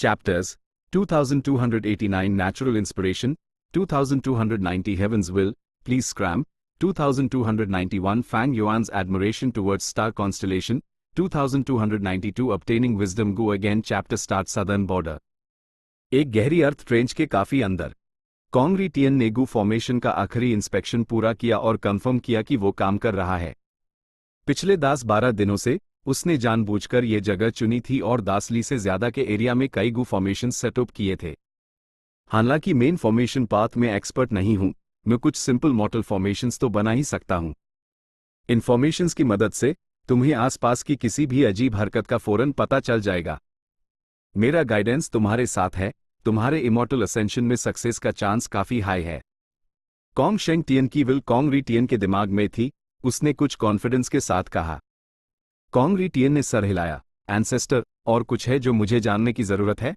Chapters 2289 Natural Inspiration, 2290 Heaven's Will, Please Scram, 2291 Fang Yuan's Admiration Towards Star Constellation, 2292 Obtaining Wisdom Go Again Chapter Start Southern Border। एक गहरी अर्थ trench के काफी अंदर Kong री टियन ने गू formation का आखिरी इंस्पेक्शन पूरा किया और कंफर्म किया कि वो काम कर रहा है। पिछले 10-12 दिनों से उसने जानबूझकर ये जगह चुनी थी और दासली से ज्यादा के एरिया में कई गू फॉर्मेशन सेटअप किए थे। हालांकि मेन फॉर्मेशन पाथ में एक्सपर्ट नहीं हूं, मैं कुछ सिंपल मॉडल फॉर्मेशंस तो बना ही सकता हूं। इन फॉर्मेशंस की मदद से तुम्हें आसपास की किसी भी अजीब हरकत का फौरन पता चल जाएगा। मेरा गाइडेंस तुम्हारे साथ है, तुम्हारे इमॉर्टल असेंशन में सक्सेस का चांस काफी हाई है। कॉन्ग शेंग टियन की विल कॉन्ग री टियन के दिमाग में थी। उसने कुछ कॉन्फिडेंस के साथ कहा। कॉन्ग री टियन ने सर हिलाया। एंसेस्टर, और कुछ है जो मुझे जानने की जरूरत है?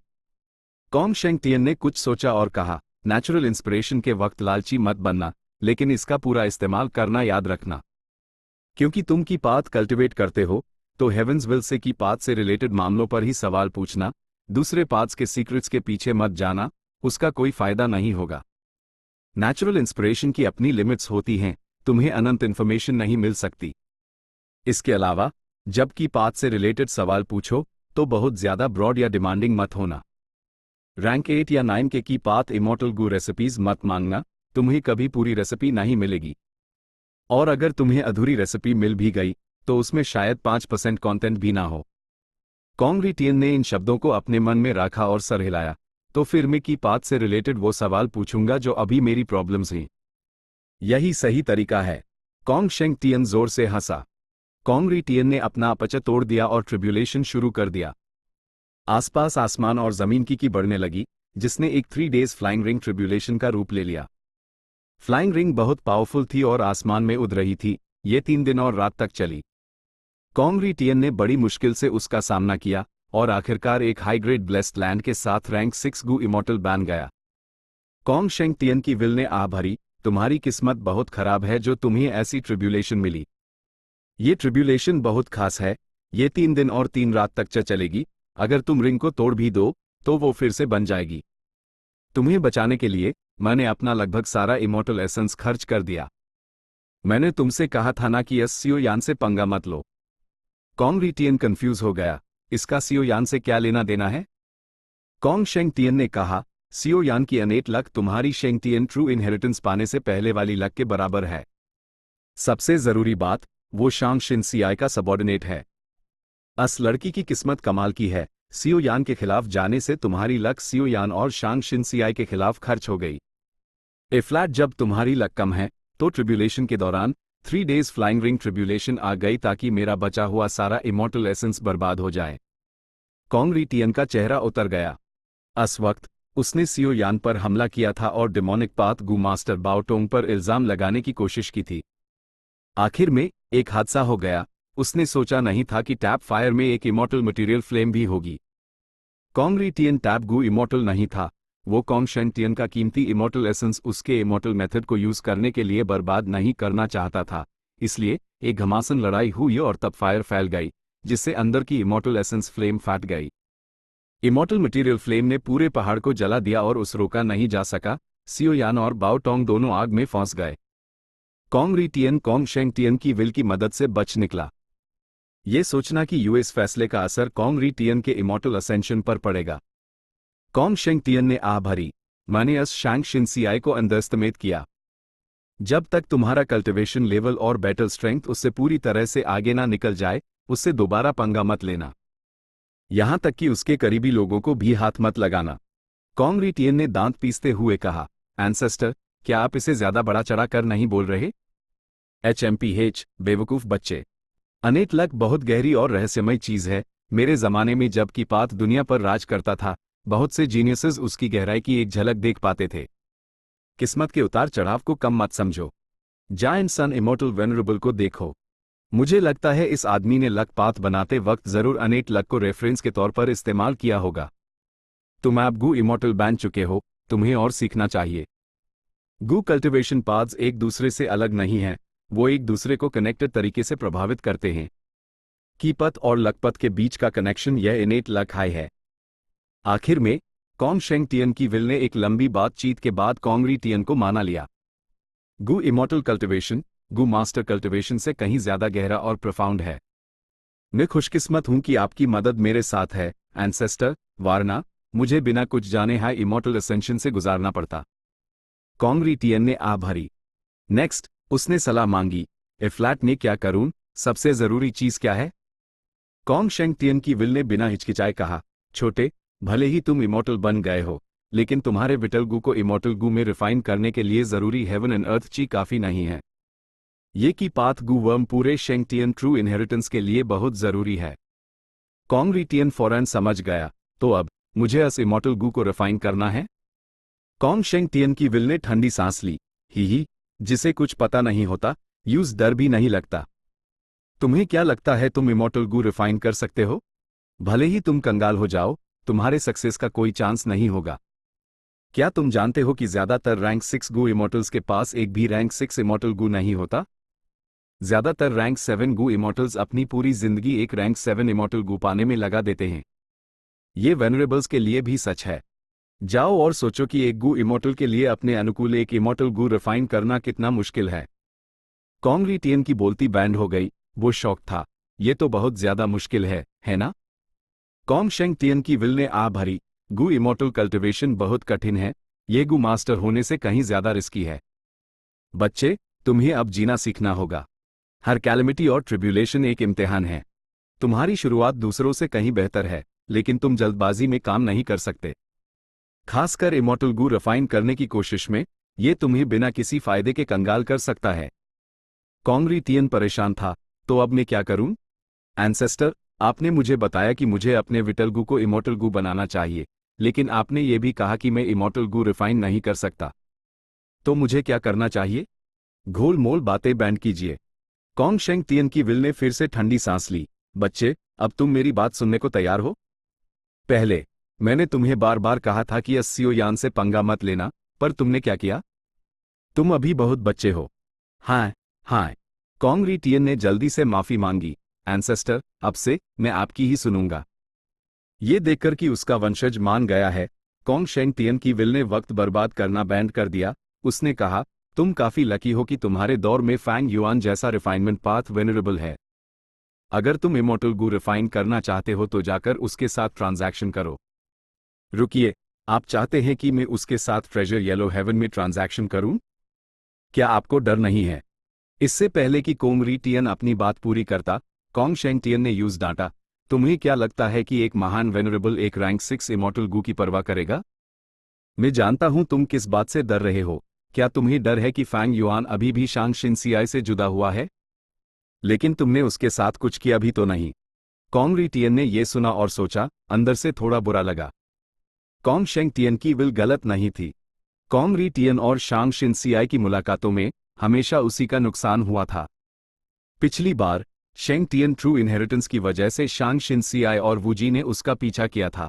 कॉन्ग शेंग टियन ने कुछ सोचा और कहा, नेचुरल इंस्पिरेशन के वक्त लालची मत बनना, लेकिन इसका पूरा इस्तेमाल करना याद रखना। क्योंकि तुम की पाथ कल्टिवेट करते हो, तो हेवेंस विल से की पाथ से रिलेटेड मामलों पर ही सवाल पूछना, दूसरे पाथ्स के सीक्रेट्स के पीछे मत जाना, उसका कोई फायदा नहीं होगा। नेचुरल इंस्पिरेशन की अपनी लिमिट्स होती हैं, तुम्हें अनंत इंफॉर्मेशन नहीं मिल सकती। इसके अलावा जब की पाथ से रिलेटेड सवाल पूछो तो बहुत ज्यादा ब्रॉड या डिमांडिंग मत होना। रैंक 8 या 9 के की पाथ इमॉर्टल गू रेसिपीज मत मांगना, तुम्हें कभी पूरी रेसिपी नहीं मिलेगी। और अगर तुम्हें अधूरी रेसिपी मिल भी गई तो उसमें शायद 5% कंटेंट भी ना हो। कॉन्ग री टियन ने इन शब्दों को अपने मन में रखा और सर हिलाया। तो फिर मैं की पाथ से रिलेटेड वो सवाल पूछूंगा जो अभी मेरी प्रॉब्लम्स हैं। यही सही तरीका है। कॉन्ग शेंग टियन जोर से हंसा। कॉन्ग री टियन ने अपना अपचा तोड़ दिया और ट्रिब्यूलेशन शुरू कर दिया। आसपास आसमान और जमीन की बढ़ने लगी, जिसने एक 3 डेज फ्लाइंग रिंग ट्रिब्यूलेशन का रूप ले लिया। फ्लाइंग रिंग बहुत पावरफुल थी और आसमान में उड़ रही थी। ये 3 दिन और रात तक चली। कॉन्ग री टियन ने बड़ी मुश्किल से उसका सामना किया और आखिरकार एक हाई ग्रेड ब्लेस्ड लैंड के साथ रैंक 6 गू इमॉर्टल बन गया। कॉन्ग शेंग टियन की विल ने आ भरी, तुम्हारी किस्मत बहुत खराब है जो तुम्हें ऐसी ट्रिब्यूलेशन मिली। ये ट्रिब्यूलेशन बहुत खास है। ये 3 दिन और 3 रात तक चलेगी। अगर तुम रिंग को तोड़ भी दो तो वो फिर से बन जाएगी। तुम्हें बचाने के लिए मैंने अपना लगभग सारा इमॉर्टल एसेंस खर्च कर दिया। मैंने तुमसे कहा था ना कि सीओ यान से पंगा मत लो। कॉन्ग री टियन कंफ्यूज हो गया। इसका सीओ यान से क्या लेना देना है? कॉन्ग शेंग टियन ने कहा, सीओ यान की अनेट लक तुम्हारी शेंग टियन ट्रू इनहेरिटेंस पाने से पहले वाली लक के बराबर है। सबसे जरूरी बात, वो शांग शिनसियाई का सबऑर्डिनेट है। अस लड़की की किस्मत कमाल की है। सीओ यान के खिलाफ जाने से तुम्हारी लक सीओ यान और शांग शिनसियाई के खिलाफ खर्च हो गई। ए फ्लैट जब तुम्हारी लक कम है तो ट्रिब्यूलेशन के दौरान 3 डेज फ्लाइंग रिंग ट्रिब्यूलेशन आ गई ताकि मेरा बचा हुआ सारा इमॉर्टल एसेंस बर्बाद हो जाए। कॉन्ग री टियन का चेहरा उतर गया। उस वक्त उसने सीओ यान पर हमला किया था और डिमोनिक पाथ गू मास्टर बाओटोंग पर इल्जाम लगाने की कोशिश की थी। आखिर में एक हादसा हो गया। उसने सोचा नहीं था कि टैप फायर में एक इमॉर्टल मटेरियल फ्लेम भी होगी। कॉन्ग री टियन टैप गू इमॉर्टल नहीं था। वो कॉन्ग शेंग टियन का कीमती इमॉर्टल एसेंस उसके इमॉर्टल मेथड को यूज करने के लिए बर्बाद नहीं करना चाहता था। इसलिए एक घमासान लड़ाई हुई और तब फायर फैल गई, जिससे अंदर की इमॉर्टल एसेंस फ्लेम फट गई। इमॉर्टल मटेरियल फ्लेम ने पूरे पहाड़ को जला दिया और उस रोका नहीं जा सका। सीओ यान और बाओटोंग दोनों आग में फंस गए। कॉन्ग री टियन कॉन्ग शेंग टियन की विल की मदद से बच निकला। ये सोचना कि यूएस फैसले का असर कॉन्ग री टियन के इमॉर्टल असेंशन पर पड़ेगा। कॉन्ग शेंग टियन ने आ भरी। मैंने अस शांग शिनसियाई को अंडरएस्टिमेट किया। जब तक तुम्हारा कल्टिवेशन लेवल और बैटल स्ट्रेंथ उससे पूरी तरह से आगे ना निकल जाए, उससे दोबारा पंगा मत लेना। यहां तक कि उसके करीबी लोगों को भी हाथ मत लगाना। कॉन्ग री टियन ने दांत पीसते हुए कहा, एंसेस्टर, क्या आप इसे ज्यादा बड़ा चढ़ा कर नहीं बोल रहे? HMPH, बेवकूफ बच्चे। अनेट लक बहुत गहरी और रहस्यमय चीज है। मेरे जमाने में जब की पाथ दुनिया पर राज करता था, बहुत से जीनियसेस उसकी गहराई की एक झलक देख पाते थे। किस्मत के उतार चढ़ाव को कम मत समझो। जायंट सन इमॉर्टल वेनरेबल को देखो। मुझे लगता है इस आदमी ने लक पाथ बनाते वक्त जरूर अनेट लक को रेफरेंस के तौर पर इस्तेमाल किया होगा। तुम अब गू इमॉर्टल बन चुके हो, तुम्हें और सीखना चाहिए। गू कल्टिवेशन पाथ्स एक दूसरे से अलग नहीं हैं, वो एक दूसरे को कनेक्टेड तरीके से प्रभावित करते हैं। कीपथ और लकपथ के बीच का कनेक्शन यह इनेट लक हाई है। आखिर में कॉन्ग शेंग टियन की विल ने एक लंबी बातचीत के बाद कॉन्ग री टियन को माना लिया। गु इमॉर्टल कल्टिवेशन गु मास्टर कल्टिवेशन से कहीं ज्यादा गहरा और प्रोफाउंड है। मैं खुशकिस्मत हूं कि आपकी मदद मेरे साथ है एंसेस्टर, वारना मुझे बिना कुछ जाने हाई इमॉर्टल असेंशन से गुजारना पड़ता। कॉन्ग री टियन ने आ भरी। नेक्स्ट उसने सलाह मांगी। ए फ्लैट ने क्या करूं, सबसे जरूरी चीज क्या है? कॉन्ग शेंग टियन की विल ने बिना हिचकिचाए कहा, छोटे, भले ही तुम इमॉर्टल बन गए हो, लेकिन तुम्हारे विटल गु को इमॉर्टल गु में रिफाइन करने के लिए जरूरी हेवन एंड अर्थ ची काफी नहीं है। ये की पाथ गु वर्म पूरे शेंग टियन ट्रू इनहेरिटेंस के लिए बहुत जरूरी है। कॉन्ग री टियन फौरन समझ गया, तो अब मुझे अस इमॉर्टल गु को रिफाइन करना है? कॉन्ग शेंग टियन की विल ने ठंडी सांस ली। ही, जिसे कुछ पता नहीं होता, यूज डर भी नहीं लगता। तुम्हें क्या लगता है तुम इमॉर्टल गु रिफाइन कर सकते हो? भले ही तुम कंगाल हो जाओ, तुम्हारे सक्सेस का कोई चांस नहीं होगा। क्या तुम जानते हो कि ज्यादातर रैंक 6 गु इमॉर्टल्स के पास एक भी रैंक 6 इमॉर्टल गु नहीं होता? ज्यादातर रैंक 7 गु इमॉर्टल्स अपनी पूरी जिंदगी एक रैंक 7 इमॉर्टल गु पाने में लगा देते हैं। ये वेनरेबल्स के लिए भी सच है। जाओ और सोचो कि एक गु इमॉर्टल के लिए अपने अनुकूल एक इमॉर्टल गु रिफाइन करना कितना मुश्किल है। कॉन्ग री टियन की बोलती बैंड हो गई। वो शौक था, ये तो बहुत ज्यादा मुश्किल है ना? कॉन्ग शेंग टियन की विल ने आ भरी। गु इमॉर्टल कल्टिवेशन बहुत कठिन है, ये गु मास्टर होने से कहीं ज्यादा रिस्की है। बच्चे, तुम्हें अब जीना सीखना होगा। हर कैलेमिटी और ट्रिब्यूलेशन एक इम्तिहान है। तुम्हारी शुरुआत दूसरों से कहीं बेहतर है, लेकिन तुम जल्दबाजी में काम नहीं कर सकते। खासकर इमॉर्टल गु रिफाइन करने की कोशिश में, ये तुम्हें बिना किसी फायदे के कंगाल कर सकता है। कॉन्ग री टियन परेशान था, तो अब मैं क्या करूं? एंसेस्टर, आपने मुझे बताया कि मुझे अपने विटल गु को इमॉर्टल गु बनाना चाहिए, लेकिन आपने ये भी कहा कि मैं इमॉर्टल गु रिफाइन नहीं कर सकता। तो मुझे क्या करना चाहिए? घोल मोल बातें बैंड कीजिए। कॉन्ग शेंग टियन की विल ने फिर से ठंडी सांस ली। बच्चे, अब तुम मेरी बात सुनने को तैयार हो? पहले मैंने तुम्हें बार बार कहा था कि अस्सियो यान से पंगा मत लेना, पर तुमने क्या किया? तुम अभी बहुत बच्चे हो। हाँ। कॉन्ग री टियन ने जल्दी से माफी मांगी। एंसेस्टर, अब से मैं आपकी ही सुनूंगा। ये देखकर कि उसका वंशज मान गया है, कॉन्ग शेंग टियन की विल ने वक्त बर्बाद करना बैंड कर दिया। उसने कहा, तुम काफी लकी हो कि तुम्हारे दौर में फैंग युआन जैसा रिफाइनमेंट पाथ वेनरेबल है। अगर तुम इमॉर्टल गु रिफाइन करना चाहते हो तो जाकर उसके साथ ट्रांजैक्शन करो। रुकिए, आप चाहते हैं कि मैं उसके साथ ट्रेजर येलो हेवन में ट्रांजैक्शन करूं? क्या आपको डर नहीं है? इससे पहले कि कॉन्ग री टियन अपनी बात पूरी करता, कॉन्ग शेंग टियन ने यूज डांटा, तुम्हें क्या लगता है कि एक महान वेनरेबल एक रैंक 6 इमॉर्टल गु की परवाह करेगा? मैं जानता हूं तुम किस बात से डर रहे हो। क्या तुम्हें डर है कि फैंग युआन अभी भी शांग शिनसियाई से जुदा हुआ है? लेकिन तुमने उसके साथ कुछ किया भी तो नहीं। कॉन्ग री टियन ने यह सुना और सोचा, अंदर से थोड़ा बुरा लगा। कॉन्ग शेंग टियन की विल गलत नहीं थी। कॉन्ग री टियन और शांग शिनसियाई की मुलाकातों में हमेशा उसी का नुकसान हुआ था। पिछली बार शेंग टियन ट्रू इनहेरिटेंस की वजह से शांग शिनसियाई और वुजी ने उसका पीछा किया था।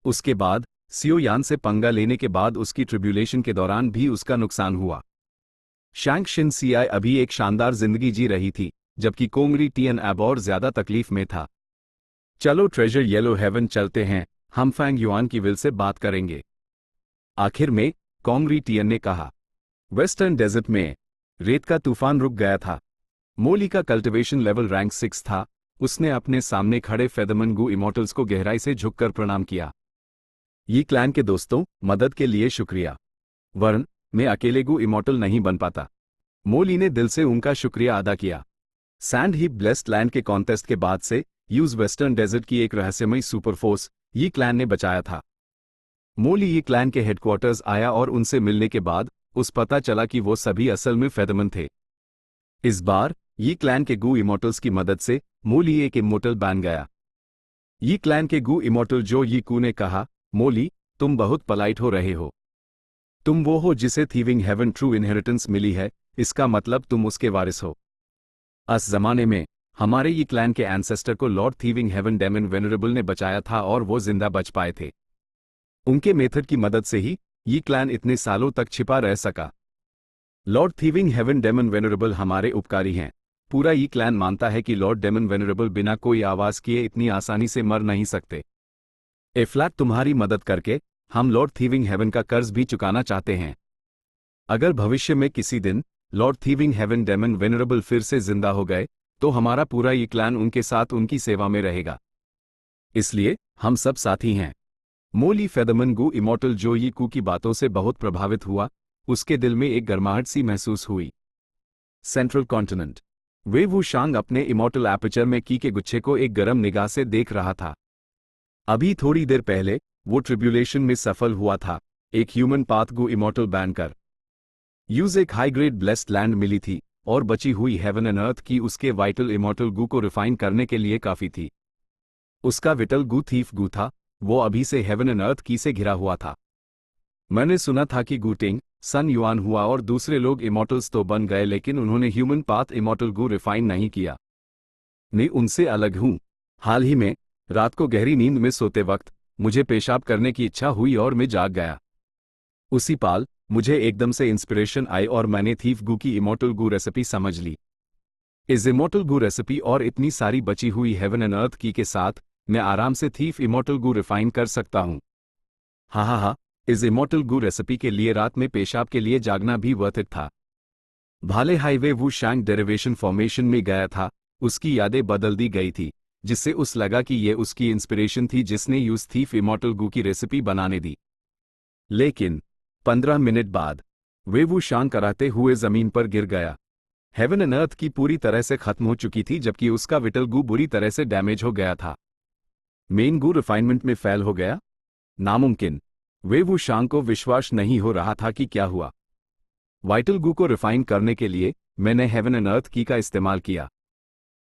उसके बाद सियो यान से पंगा लेने के बाद उसकी ट्रिब्यूलेशन के दौरान भी उसका नुकसान हुआ। शांग शिनसियाई अभी एक शानदार जिंदगी जी रही थी, जबकि कॉन्ग री टियन अब और ज्यादा तकलीफ में था। चलो ट्रेजर येलो हेवन चलते हैं, हम फैंग युआन की विल से बात करेंगे। आखिर में कॉन्ग री टियन ने कहा। वेस्टर्न डेजर्ट में रेत का तूफान रुक गया था। मोली का कल्टिवेशन लेवल रैंक 6 था। उसने अपने सामने खड़े फेदरमन गु इमॉर्टल्स को गहराई से झुककर प्रणाम किया। ये क्लैन के दोस्तों, मदद के लिए शुक्रिया। वरन मैं अकेले गु इमॉर्टल नहीं बन पाता। मोली ने दिल से उनका शुक्रिया अदा किया। सैंड हीप ब्लेस्ड लैंड के कॉन्टेस्ट के बाद से यूज वेस्टर्न डेजर्ट की एक रहस्यमयी सुपरफोर्स ये क्लैन ने बचाया था। मोली ये क्लैन के हेडक्वार्टर्स आया और उनसे मिलने के बाद उस पता चला कि वो सभी असल में फेदरमन थे। इस बार ये क्लैन के गु इमॉर्टल्स की मदद से मोली एक इमॉर्टल बन गया। ये क्लैन के गु इमॉर्टल जो ये कू ने कहा, मोली, तुम बहुत पलाइट हो रहे हो। तुम वो हो जिसे थीविंग हेवन ट्रू इनहेरिटेंस मिली है, इसका मतलब तुम उसके वारिस हो। उस जमाने में हमारे ये क्लैन के एंसेस्टर को लॉर्ड थीविंग हेवन डेमन वेनरेबल ने बचाया था और वो जिंदा बच पाए थे। उनके मेथड की मदद से ही ये क्लैन इतने सालों तक छिपा रह सका। लॉर्ड थीविंग हेवन डेमन वेनरेबल हमारे उपकारी हैं। पूरा ये क्लैन मानता है कि लॉर्ड डेमन वेनरेबल बिना कोई आवाज किए इतनी आसानी से मर नहीं सकते। इफ्लाक तुम्हारी मदद करके हम लॉर्ड थीविंग हेवन का कर्ज भी चुकाना चाहते हैं। अगर भविष्य में किसी दिन लॉर्ड थीविंग हेवन डेमन वेनरेबल फिर से जिंदा हो गए तो हमारा पूरा ये क्लैन उनके साथ उनकी सेवा में रहेगा, इसलिए हम सब साथी हैं। मोली फेदरमन गु इमॉर्टल जो ये कू की बातों से बहुत प्रभावित हुआ, उसके दिल में एक गर्माहट सी महसूस हुई। Central continent. वे वू शांग अपने इमॉर्टल एपर्चर में की के गुच्छे को एक गर्म निगाह से देख रहा था। अभी थोड़ी देर पहले वो ट्रिब्यूलेशन में सफल हुआ था, एक ह्यूमन पाथ गु इमॉर्टल बैन कर यूज एक हाई ग्रेड ब्लेस्ड लैंड मिली थी और बची हुई हेवन एंड अर्थ की उसके वाइटल इमॉर्टल गु को रिफाइन करने के लिए काफी थी। उसका विटल गु थीफ गु था, वो अभी से हेवन एंड अर्थ की से घिरा हुआ था। मैंने सुना था कि गुटिंग सन युआन हुआ और दूसरे लोग इमॉर्टल्स तो बन गए, लेकिन उन्होंने ह्यूमन पाथ इमॉर्टल गु रिफाइन नहीं किया। मैं उनसे अलग हूं। हाल ही में रात को गहरी नींद में सोते वक्त मुझे पेशाब करने की इच्छा हुई और मैं जाग गया। उसी पाल मुझे एकदम से इंस्पिरेशन आई और मैंने थीफ गु की इमॉर्टल गु रेसिपी समझ ली। इस इमॉर्टल गु रेसिपी और इतनी सारी बची हुई हेवन एंड अर्थ की के साथ मैं आराम से थीफ इमॉर्टल गु रिफाइन कर सकता हूं। हा, इस इमॉर्टल गु रेसिपी के लिए रात में पेशाब के लिए जागना भी वर्थ इट था। भाले हाईवे वू शैंग डेरिवेशन फॉर्मेशन में गया था, उसकी यादें बदल दी गई थी, जिससे उस लगा कि ये उसकी इंस्पिरेशन थी जिसने यूज थीफ इमॉर्टल गु की रेसिपी बनाने दी। लेकिन 15 मिनट बाद वे वू शांग कराते हुए जमीन पर गिर गया। हेवन एंड अर्थ की पूरी तरह से खत्म हो चुकी थी, जबकि उसका विटल गु बुरी तरह से डैमेज हो गया था। मेन गु रिफाइनमेंट में फेल हो गया? नामुमकिन। वे वू शांग को विश्वास नहीं हो रहा था कि क्या हुआ। वाइटल गु को रिफाइन करने के लिए मैंने हेवन एंड अर्थ की का इस्तेमाल किया।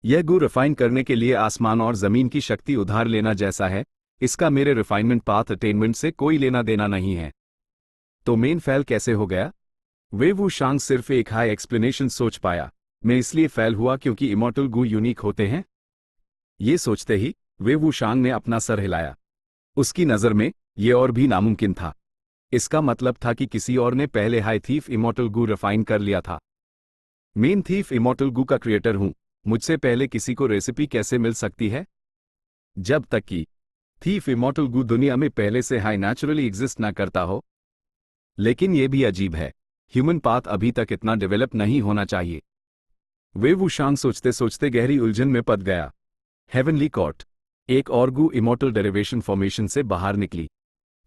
यह गु रिफाइन करने के लिए आसमान और जमीन की शक्ति उधार लेना जैसा है, इसका मेरे रिफाइनमेंट पाथ अटेनमेंट से कोई लेना देना नहीं है। तो मेन फेल कैसे हो गया? वे वू शांग सिर्फ एक हाई एक्सप्लेनेशन सोच पाया। मैं इसलिए फेल हुआ क्योंकि इमॉर्टल गु यूनिक होते हैं। ये सोचते ही वे वू शांग ने अपना सर हिलाया। उसकी नज़र में ये और भी नामुमकिन था। इसका मतलब था कि किसी और ने पहले हाई थीफ इमॉर्टल गु रिफाइन कर लिया था। मेन थीफ इमॉर्टल गु का क्रिएटर हूं, मुझसे पहले किसी को रेसिपी कैसे मिल सकती है? जब तक कि थीफ इमॉर्टल गु दुनिया में पहले से हाई नेचुरली एग्जिस्ट ना करता हो। लेकिन यह भी अजीब है, ह्यूमन पाथ अभी तक इतना डेवलप नहीं होना चाहिए। वे वू शांग सोचते सोचते गहरी उलझन में पड़ गया। Heavenly court. एक और गु इमॉर्टल डेरिवेशन फॉर्मेशन से बाहर निकली।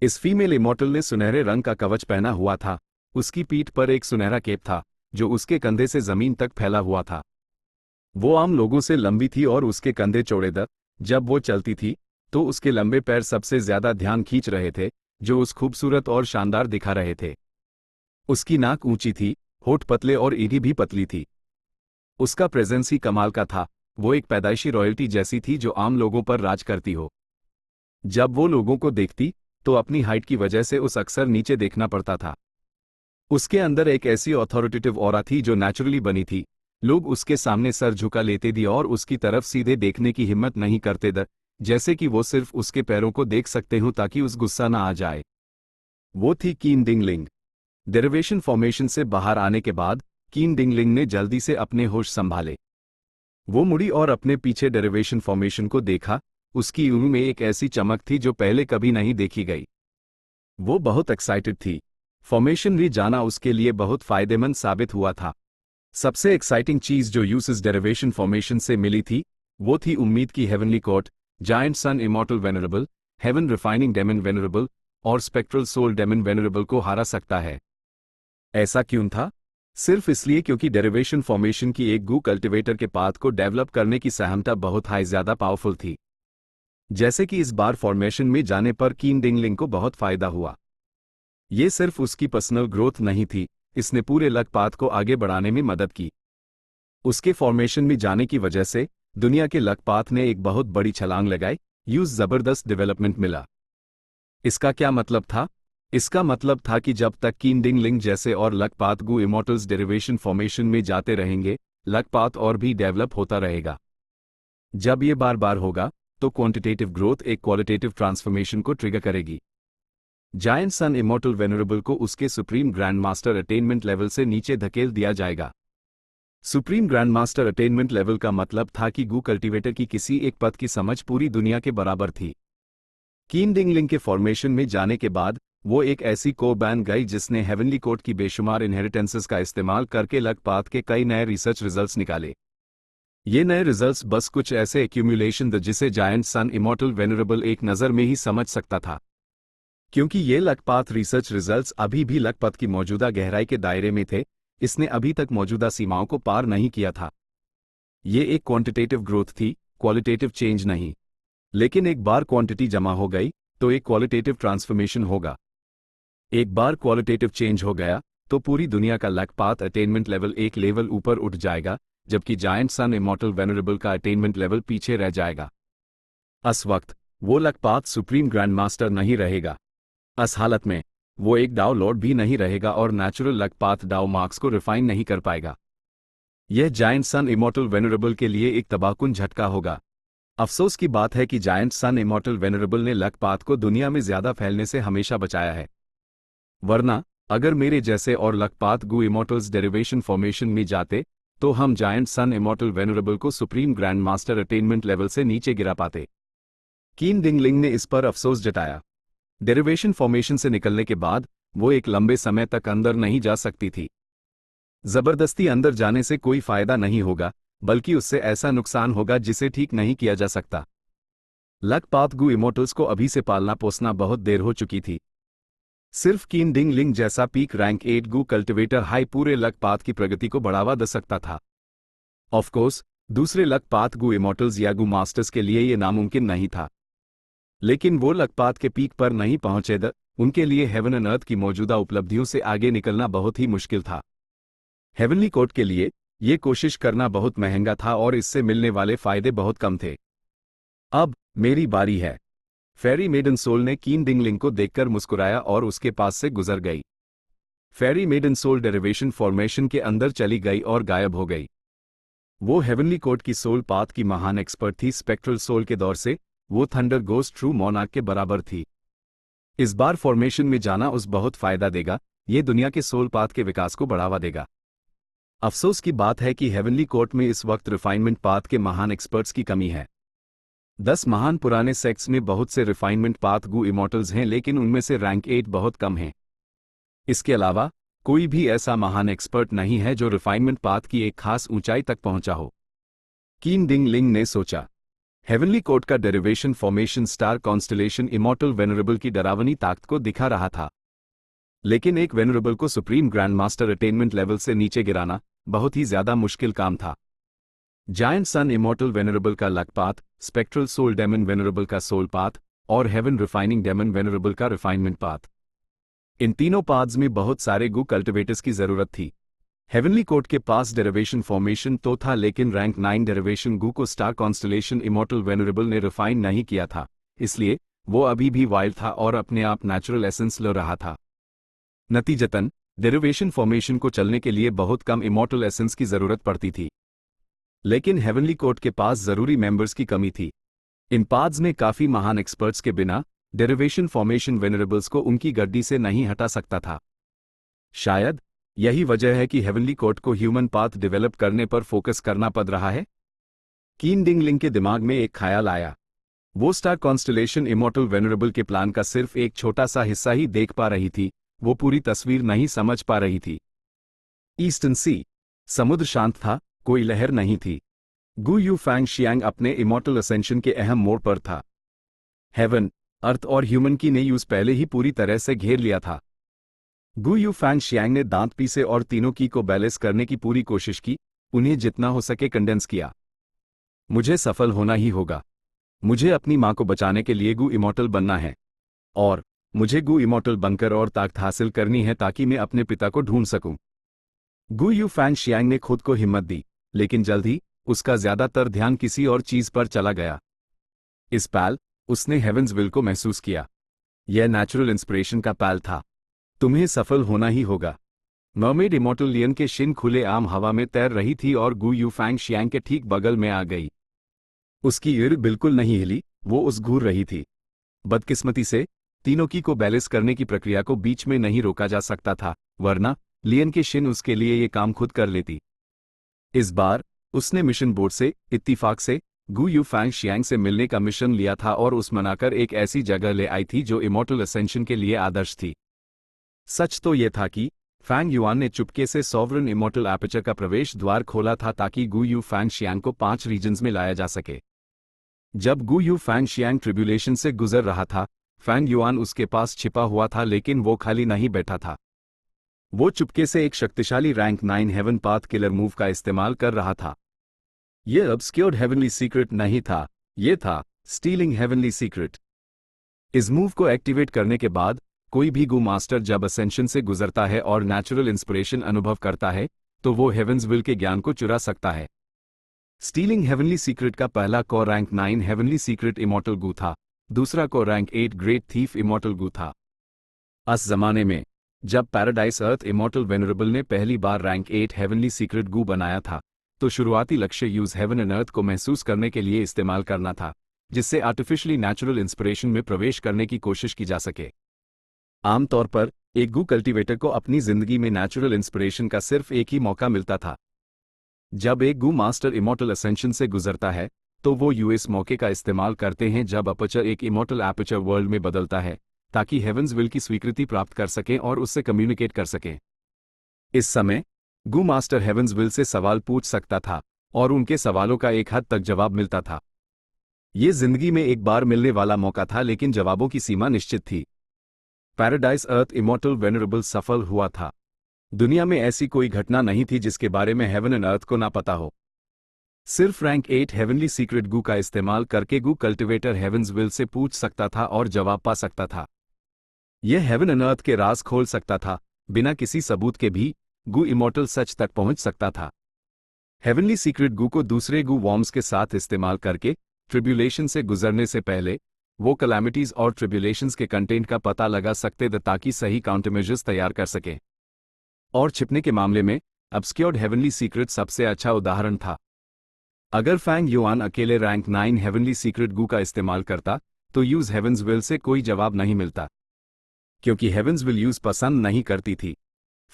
इस फीमेल इमॉर्टल ने सुनहरे रंग का कवच पहना हुआ था, उसकी पीठ पर एक सुनहरा केप था जो उसके कंधे से जमीन तक फैला हुआ था। वो आम लोगों से लंबी थी और उसके कंधे चौड़े थे। जब वो चलती थी तो उसके लंबे पैर सबसे ज्यादा ध्यान खींच रहे थे, जो उस खूबसूरत और शानदार दिखा रहे थे। उसकी नाक ऊंची थी, होठ पतले और ईडी भी पतली थी। उसका प्रेजेंस ही कमाल का था। वो एक पैदाइशी रॉयल्टी जैसी थी जो आम लोगों पर राज करती हो। जब वो लोगों को देखती तो अपनी हाइट की वजह से उस अक्सर नीचे देखना पड़ता था। उसके अंदर एक ऐसी ऑथोरिटेटिव ऑरा थी जो नेचुरली बनी थी। लोग उसके सामने सर झुका लेते थे और उसकी तरफ सीधे देखने की हिम्मत नहीं करते थे, जैसे कि वो सिर्फ उसके पैरों को देख सकते हो ताकि उस गुस्सा ना आ जाए। वो थी कीन डिंगलिंग। डेरिवेशन फॉर्मेशन से बाहर आने के बाद कीन डिंगलिंग ने जल्दी से अपने होश संभाले। वो मुड़ी और अपने पीछे डेरिवेशन फॉर्मेशन को देखा। उसकी ऊँख में एक ऐसी चमक थी जो पहले कभी नहीं देखी गई। वो बहुत एक्साइटेड थी। फॉर्मेशन भी जाना उसके लिए बहुत फायदेमंद साबित हुआ था। सबसे एक्साइटिंग चीज जो यूसिस डेरिवेशन फॉर्मेशन से मिली थी वो थी उम्मीद की heavenly court, giant sun immortal venerable, heaven refining demon venerable और स्पेक्ट्रल सोल डेमन वेनरेबल को हरा सकता है। ऐसा क्यों था? सिर्फ इसलिए क्योंकि डेरिवेशन फॉर्मेशन की एक गु कल्टिवेटर के पाथ को डेवलप करने की सहमता बहुत हाई ज्यादा पावरफुल थी। जैसे कि इस बार फॉर्मेशन में जाने पर कीन डिंगलिंग को बहुत फायदा हुआ। ये सिर्फ उसकी पर्सनल ग्रोथ नहीं थी, इसने पूरे लक पाथ को आगे बढ़ाने में मदद की। उसके फॉर्मेशन में जाने की वजह से दुनिया के लक पाथ ने एक बहुत बड़ी छलांग लगाई, यूज जबरदस्त डेवलपमेंट मिला। इसका क्या मतलब था? इसका मतलब था कि जब तक कीन डिंगलिंग जैसे और लक पाथ गु इमॉर्टल्स डेरिवेशन फॉर्मेशन में जाते रहेंगे, लक पाथ और भी डेवलप होता रहेगा। जब ये बार बार होगा तो क्वांटिटेटिव ग्रोथ एक क्वालिटेटिव ट्रांसफॉर्मेशन को ट्रिगर करेगी। जायंट सन इमॉर्टल वेनरेबल को उसके supreme grand master attainment level से नीचे धकेल दिया जाएगा। Supreme grand master attainment level का मतलब था कि गु कल्टीवेटर की किसी एक पथ की समझ पूरी दुनिया के बराबर थी। कीन डिंगलिंग के फॉर्मेशन में जाने के बाद वो एक ऐसी को बन गई जिसने हेवनली कोर्ट की बेशुमार इनहेरिटेंसेस का इस्तेमाल करके लकपात के कई नए रिसर्च रिजल्ट्स निकाले। ये नए रिजल्ट्स बस कुछ ऐसे एक्यूमुलेशन द जिसे जायंट सन इमॉर्टल वेनरेबल एक नज़र में ही समझ सकता था। क्योंकि ये लकपात रिसर्च रिजल्ट्स अभी भी लकपथ की मौजूदा गहराई के दायरे में थे, इसने अभी तक मौजूदा सीमाओं को पार नहीं किया था। ये एक क्वांटिटेटिव ग्रोथ थी, क्वालिटेटिव चेंज नहीं। लेकिन एक बार क्वांटिटी जमा हो गई तो एक क्वालिटेटिव ट्रांसफॉर्मेशन होगा। एक बार क्वालिटेटिव चेंज हो गया तो पूरी दुनिया का लकपात अटेनमेंट लेवल एक लेवल ऊपर उठ जाएगा, जबकि जायंट सन इमॉर्टल वेनरेबल का अटेनमेंट लेवल पीछे रह जाएगा। उस वक्त वो लकपात सुप्रीम ग्रैंड मास्टर नहीं रहेगा। इस हालत में वो एक डाउ लॉर्ड भी नहीं रहेगा और नेचुरल लकपात डाउ मार्क्स को रिफाइन नहीं कर पाएगा। यह जायंट सन इमॉर्टल वेनरेबल के लिए एक तबाहकुन झटका होगा। अफसोस की बात है कि जायंट सन इमॉर्टल वेनरेबल ने लकपात को दुनिया में ज्यादा फैलने से हमेशा बचाया है। वरना अगर मेरे जैसे और लकपात गु इमॉर्टल्स डेरिवेशन फॉर्मेशन में जाते तो हम जायंट सन इमॉर्टल वेनरेबल को supreme grand master attainment level से नीचे गिरा पाते। कीन डिंगलिंग ने इस पर अफसोस जताया। डेरिवेशन फॉर्मेशन से निकलने के बाद वो एक लंबे समय तक अंदर नहीं जा सकती थी। जबरदस्ती अंदर जाने से कोई फायदा नहीं होगा, बल्कि उससे ऐसा नुकसान होगा जिसे ठीक नहीं किया जा सकता। लकपात गु इमॉर्टल्स को अभी से पालना पोसना बहुत देर हो चुकी थी। सिर्फ कीन डिंगलिंग जैसा पीक रैंक 8 गु कल्टिवेटर हाई पूरे लकपात की प्रगति को बढ़ावा दे सकता था। ऑफ कोर्स दूसरे लकपात गु इमॉर्टल्स या गु मास्टर्स के लिए यह नामुमकिन नहीं था। लेकिन वो लकपात के पीक पर नहीं पहुंचे उनके लिए हेवन एंड अर्थ की मौजूदा उपलब्धियों से आगे निकलना बहुत ही मुश्किल था। हेवनली कोर्ट के लिए ये कोशिश करना बहुत महंगा था और इससे मिलने वाले फायदे बहुत कम थे। अब मेरी बारी है। फेरी मेडन सोल ने कीन डिंगलिंग को देखकर मुस्कुराया और उसके पास से गुजर गई। फेरी मेडन सोल डेरिवेशन फॉर्मेशन के अंदर चली गई और गायब हो गई। वो हेवनली कोर्ट की सोल पाथ की महान एक्सपर्ट थी। स्पेक्ट्रल सोल के दौर से वो थंडर गोस्ट ट्रू मोनार्क के बराबर थी। इस बार फॉर्मेशन में जाना उस बहुत फायदा देगा। ये दुनिया के सोल पाथ के विकास को बढ़ावा देगा। अफसोस की बात है कि हेवनली कोर्ट में इस वक्त रिफाइनमेंट पाथ के महान एक्सपर्ट्स की कमी है। 10 महान पुराने सेक्ट्स में बहुत से रिफाइनमेंट पाथ गु इमॉर्टल्स हैं, लेकिन उनमें से रैंक 8 बहुत कम हैं। इसके अलावा कोई भी ऐसा महान एक्सपर्ट नहीं है जो रिफाइनमेंट पाथ की एक खास ऊंचाई तक पहुंचा हो। कीन डिंगलिंग ने सोचा। हेवनली कोर्ट का derivation formation star constellation immortal venerable की डरावनी ताकत को दिखा रहा था। लेकिन एक वेनरेबल को supreme grand master attainment level से नीचे गिराना बहुत ही ज्यादा मुश्किल काम था। जायंट सन इमॉर्टल वेनरेबल का लकपाथ, स्पेक्ट्रल सोल डेमन वेनरेबल का सोल पाथ और हेवन रिफाइनिंग डेमन वेनरेबल का रिफाइनमेंट पाथ, इन तीनों पाथ्स में बहुत सारे गु कल्टिवेटर्स की जरूरत थी। हेवनली कोर्ट के पास डेरिवेशन फॉर्मेशन तो था, लेकिन रैंक 9 डेरिवेशन गु को स्टार कॉन्स्टलेशन इमॉर्टल वेनरेबल ने रिफाइन नहीं किया था, इसलिए वो अभी भी वाइल्ड था और अपने आप नेचुरल एसेंस ले रहा था। नतीजतन डेरिवेशन फॉर्मेशन को चलने के लिए बहुत कम इमॉर्टल एसेंस की जरूरत पड़ती थी। लेकिन हेवनली कोर्ट के पास जरूरी मेंबर्स की कमी थी। इन पाथ्स में काफी महान एक्सपर्ट्स के बिना डेरिवेशन फॉर्मेशन वेनरेबल्स को उनकी गड्डी से नहीं हटा सकता था। शायद यही वजह है कि हेवनली कोर्ट को ह्यूमन पाथ डेवलप करने पर फोकस करना पड़ रहा है। कीन डिंगलिंग के दिमाग में एक ख्याल आया। वो स्टार कॉन्स्टलेशन इमॉर्टल वेनरेबल के प्लान का सिर्फ एक छोटा सा हिस्सा ही देख पा रही थी, वो पूरी तस्वीर नहीं समझ पा रही थी। ईस्टर्न सी, समुद्र शांत था, कोई लहर नहीं थी। गु यू फैंग शियांग अपने इमॉर्टल असेंशन के अहम मोड़ पर था। हेवन, अर्थ और ह्यूमन की ने यूज पहले ही पूरी तरह से घेर लिया था। गु यू फैंग शियांग ने दांत पीसे और तीनों की को बैलेंस करने की पूरी कोशिश की, उन्हें जितना हो सके कंडेंस किया। मुझे सफल होना ही होगा। मुझे अपनी मां को बचाने के लिए गु इमॉर्टल बनना है और मुझे गु इमॉर्टल बनकर और ताकत हासिल करनी है ताकि मैं अपने पिता को ढूंढ सकूं। गु यू फैंग शियांग ने खुद को हिम्मत दी, लेकिन जल्द ही उसका ज्यादातर ध्यान किसी और चीज पर चला गया। इस पल उसने हेवंस विल को महसूस किया। यह नेचुरल इंस्पिरेशन का पल था। तुम्हें सफल होना ही होगा। मर्मेड इमॉर्टल लियन के शिन खुले आम हवा में तैर रही थी और गु यू फैंग शियांग के ठीक बगल में आ गई। उसकी ईड़ बिल्कुल नहीं हिली, वो उस घूर रही थी। बदकिस्मती से तीनों की को बैलेंस करने की प्रक्रिया को बीच में नहीं रोका जा सकता था, वरना लियन के शिन उसके लिए ये काम खुद कर लेती। इस बार उसने मिशन बोर्ड से इत्तिफाक से गु यू फैंग शियांग से मिलने का मिशन लिया था और उस मनाकर एक ऐसी जगह ले आई थी जो इमॉर्टल असेंशन के लिए आदर्श थी। सच तो यह था कि फैंग युआन ने चुपके से सॉवरन इमॉर्टल एपर्चर का प्रवेश द्वार खोला था ताकि गु यू फैंग शियांग को 5 रीजन्स में लाया जा सके। जब गु यू फैंग शियांग ट्रिब्यूलेशन से गुजर रहा था, फैंग युआन उसके पास छिपा हुआ था, लेकिन वो खाली नहीं बैठा था। वो चुपके से एक शक्तिशाली rank 9 heaven path killer move का इस्तेमाल कर रहा था। यह ऑब्सक्योर्ड हेवनली सीक्रेट नहीं था, यह था स्टीलिंग हेवनली सीक्रेट। इस मूव को एक्टिवेट करने के बाद कोई भी गु मास्टर जब असेंशन से गुजरता है और नेचुरल इंस्पिरेशन अनुभव करता है तो वो हेवंस विल के ज्ञान को चुरा सकता है। स्टीलिंग हेवनली सीक्रेट का पहला को रैंक 9 हेवनली सीक्रेट इमॉर्टल गु था, दूसरा को रैंक 8 ग्रेट थीफ इमॉर्टल गु था। उस जमाने में जब पैराडाइस अर्थ इमॉर्टल वेनरेबल ने पहली बार रैंक 8 हेवनली सीक्रेट गु बनाया था तो शुरुआती लक्ष्य यूज हेवन एंड अर्थ को महसूस करने के लिए इस्तेमाल करना था, जिससे आर्टिफिशियली नेचुरल इंस्पिरेशन में प्रवेश करने की कोशिश की जा सके। आमतौर पर एक गु कल्टीवेटर को अपनी जिंदगी में नेचुरल इंस्पिरेशन का सिर्फ एक ही मौका मिलता था। जब एक गु मास्टर इमॉर्टल असेंशन से गुजरता है तो वो यूएस मौके का इस्तेमाल करते हैं जब अपर्चर एक इमॉर्टल एपर्चर वर्ल्ड में बदलता है ताकि हेवंस विल की स्वीकृति प्राप्त कर सकें और उससे कम्युनिकेट कर सकें। इस समय गु मास्टर हेवंस विल से सवाल पूछ सकता था और उनके सवालों का एक हद तक जवाब मिलता था। ये जिंदगी में एक बार मिलने वाला मौका था, लेकिन जवाबों की सीमा निश्चित थी। पैराडाइस अर्थ इमॉर्टल वेनरेबल सफल हुआ था। दुनिया में ऐसी कोई घटना नहीं थी जिसके बारे में हेवन एंड अर्थ को ना पता हो। सिर्फ रैंक 8 हेवनली सीक्रेट गु का इस्तेमाल करके गु कल्टिवेटर हेवंस विल से पूछ सकता था और जवाब पा सकता था। यह हेवन एंड अर्थ के राज खोल सकता था। बिना किसी सबूत के भी गु इमॉर्टल सच तक पहुंच सकता था। हेवनली सीक्रेट गु को दूसरे गु वॉर्म्स के साथ इस्तेमाल करके ट्रिब्यूलेशन से गुजरने से पहले वो कैलामिटीज और ट्रिब्यूलेशंस के कंटेंट का पता लगा सकते थे ताकि सही काउंटरमेजर्स तैयार कर सकें। और छिपने के मामले में ऑब्सक्योर्ड हेवनली सीक्रेट सबसे अच्छा उदाहरण था। अगर फैंग युआन अकेले रैंक 9 हेवनली सीक्रेट गु का इस्तेमाल करता तो यूज हेवंस विल से कोई जवाब नहीं मिलता, क्योंकि हेवंस विल यूज पसंद नहीं करती थी।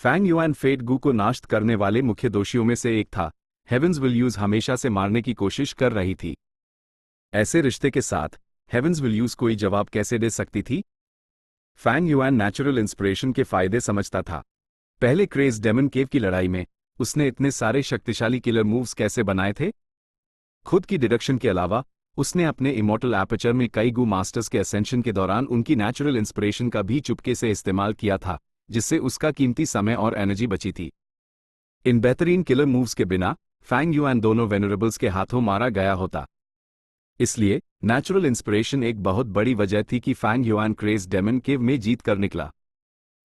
फैंग युआन फेट गु को नाश्त करने वाले मुख्य दोषियों में से एक था। हेवंस विल यूज हमेशा से मारने की कोशिश कर रही थी। ऐसे रिश्ते के साथ हेवंस विल यूज कोई जवाब कैसे दे सकती थी? फैंग युआन नेचुरल इंस्पिरेशन के फायदे समझता था। पहले क्रेज डेमन केव की लड़ाई में उसने इतने सारे शक्तिशाली किलर मूव्स कैसे बनाए थे? खुद की डिडक्शन के अलावा उसने अपने इमॉर्टल एपर्चर में कई गु मास्टर्स के असेंशन के दौरान उनकी नेचुरल इंस्पिरेशन का भी चुपके से इस्तेमाल किया था, जिससे उसका कीमती समय और एनर्जी बची थी। इन बेहतरीन किलर मूव्स के बिना फैंग युआन दोनों वेनरेबल्स के हाथों मारा गया होता। इसलिए नेचुरल इंस्पिरेशन एक बहुत बड़ी वजह थी कि Fang yuan craze demon cave में जीत कर निकला।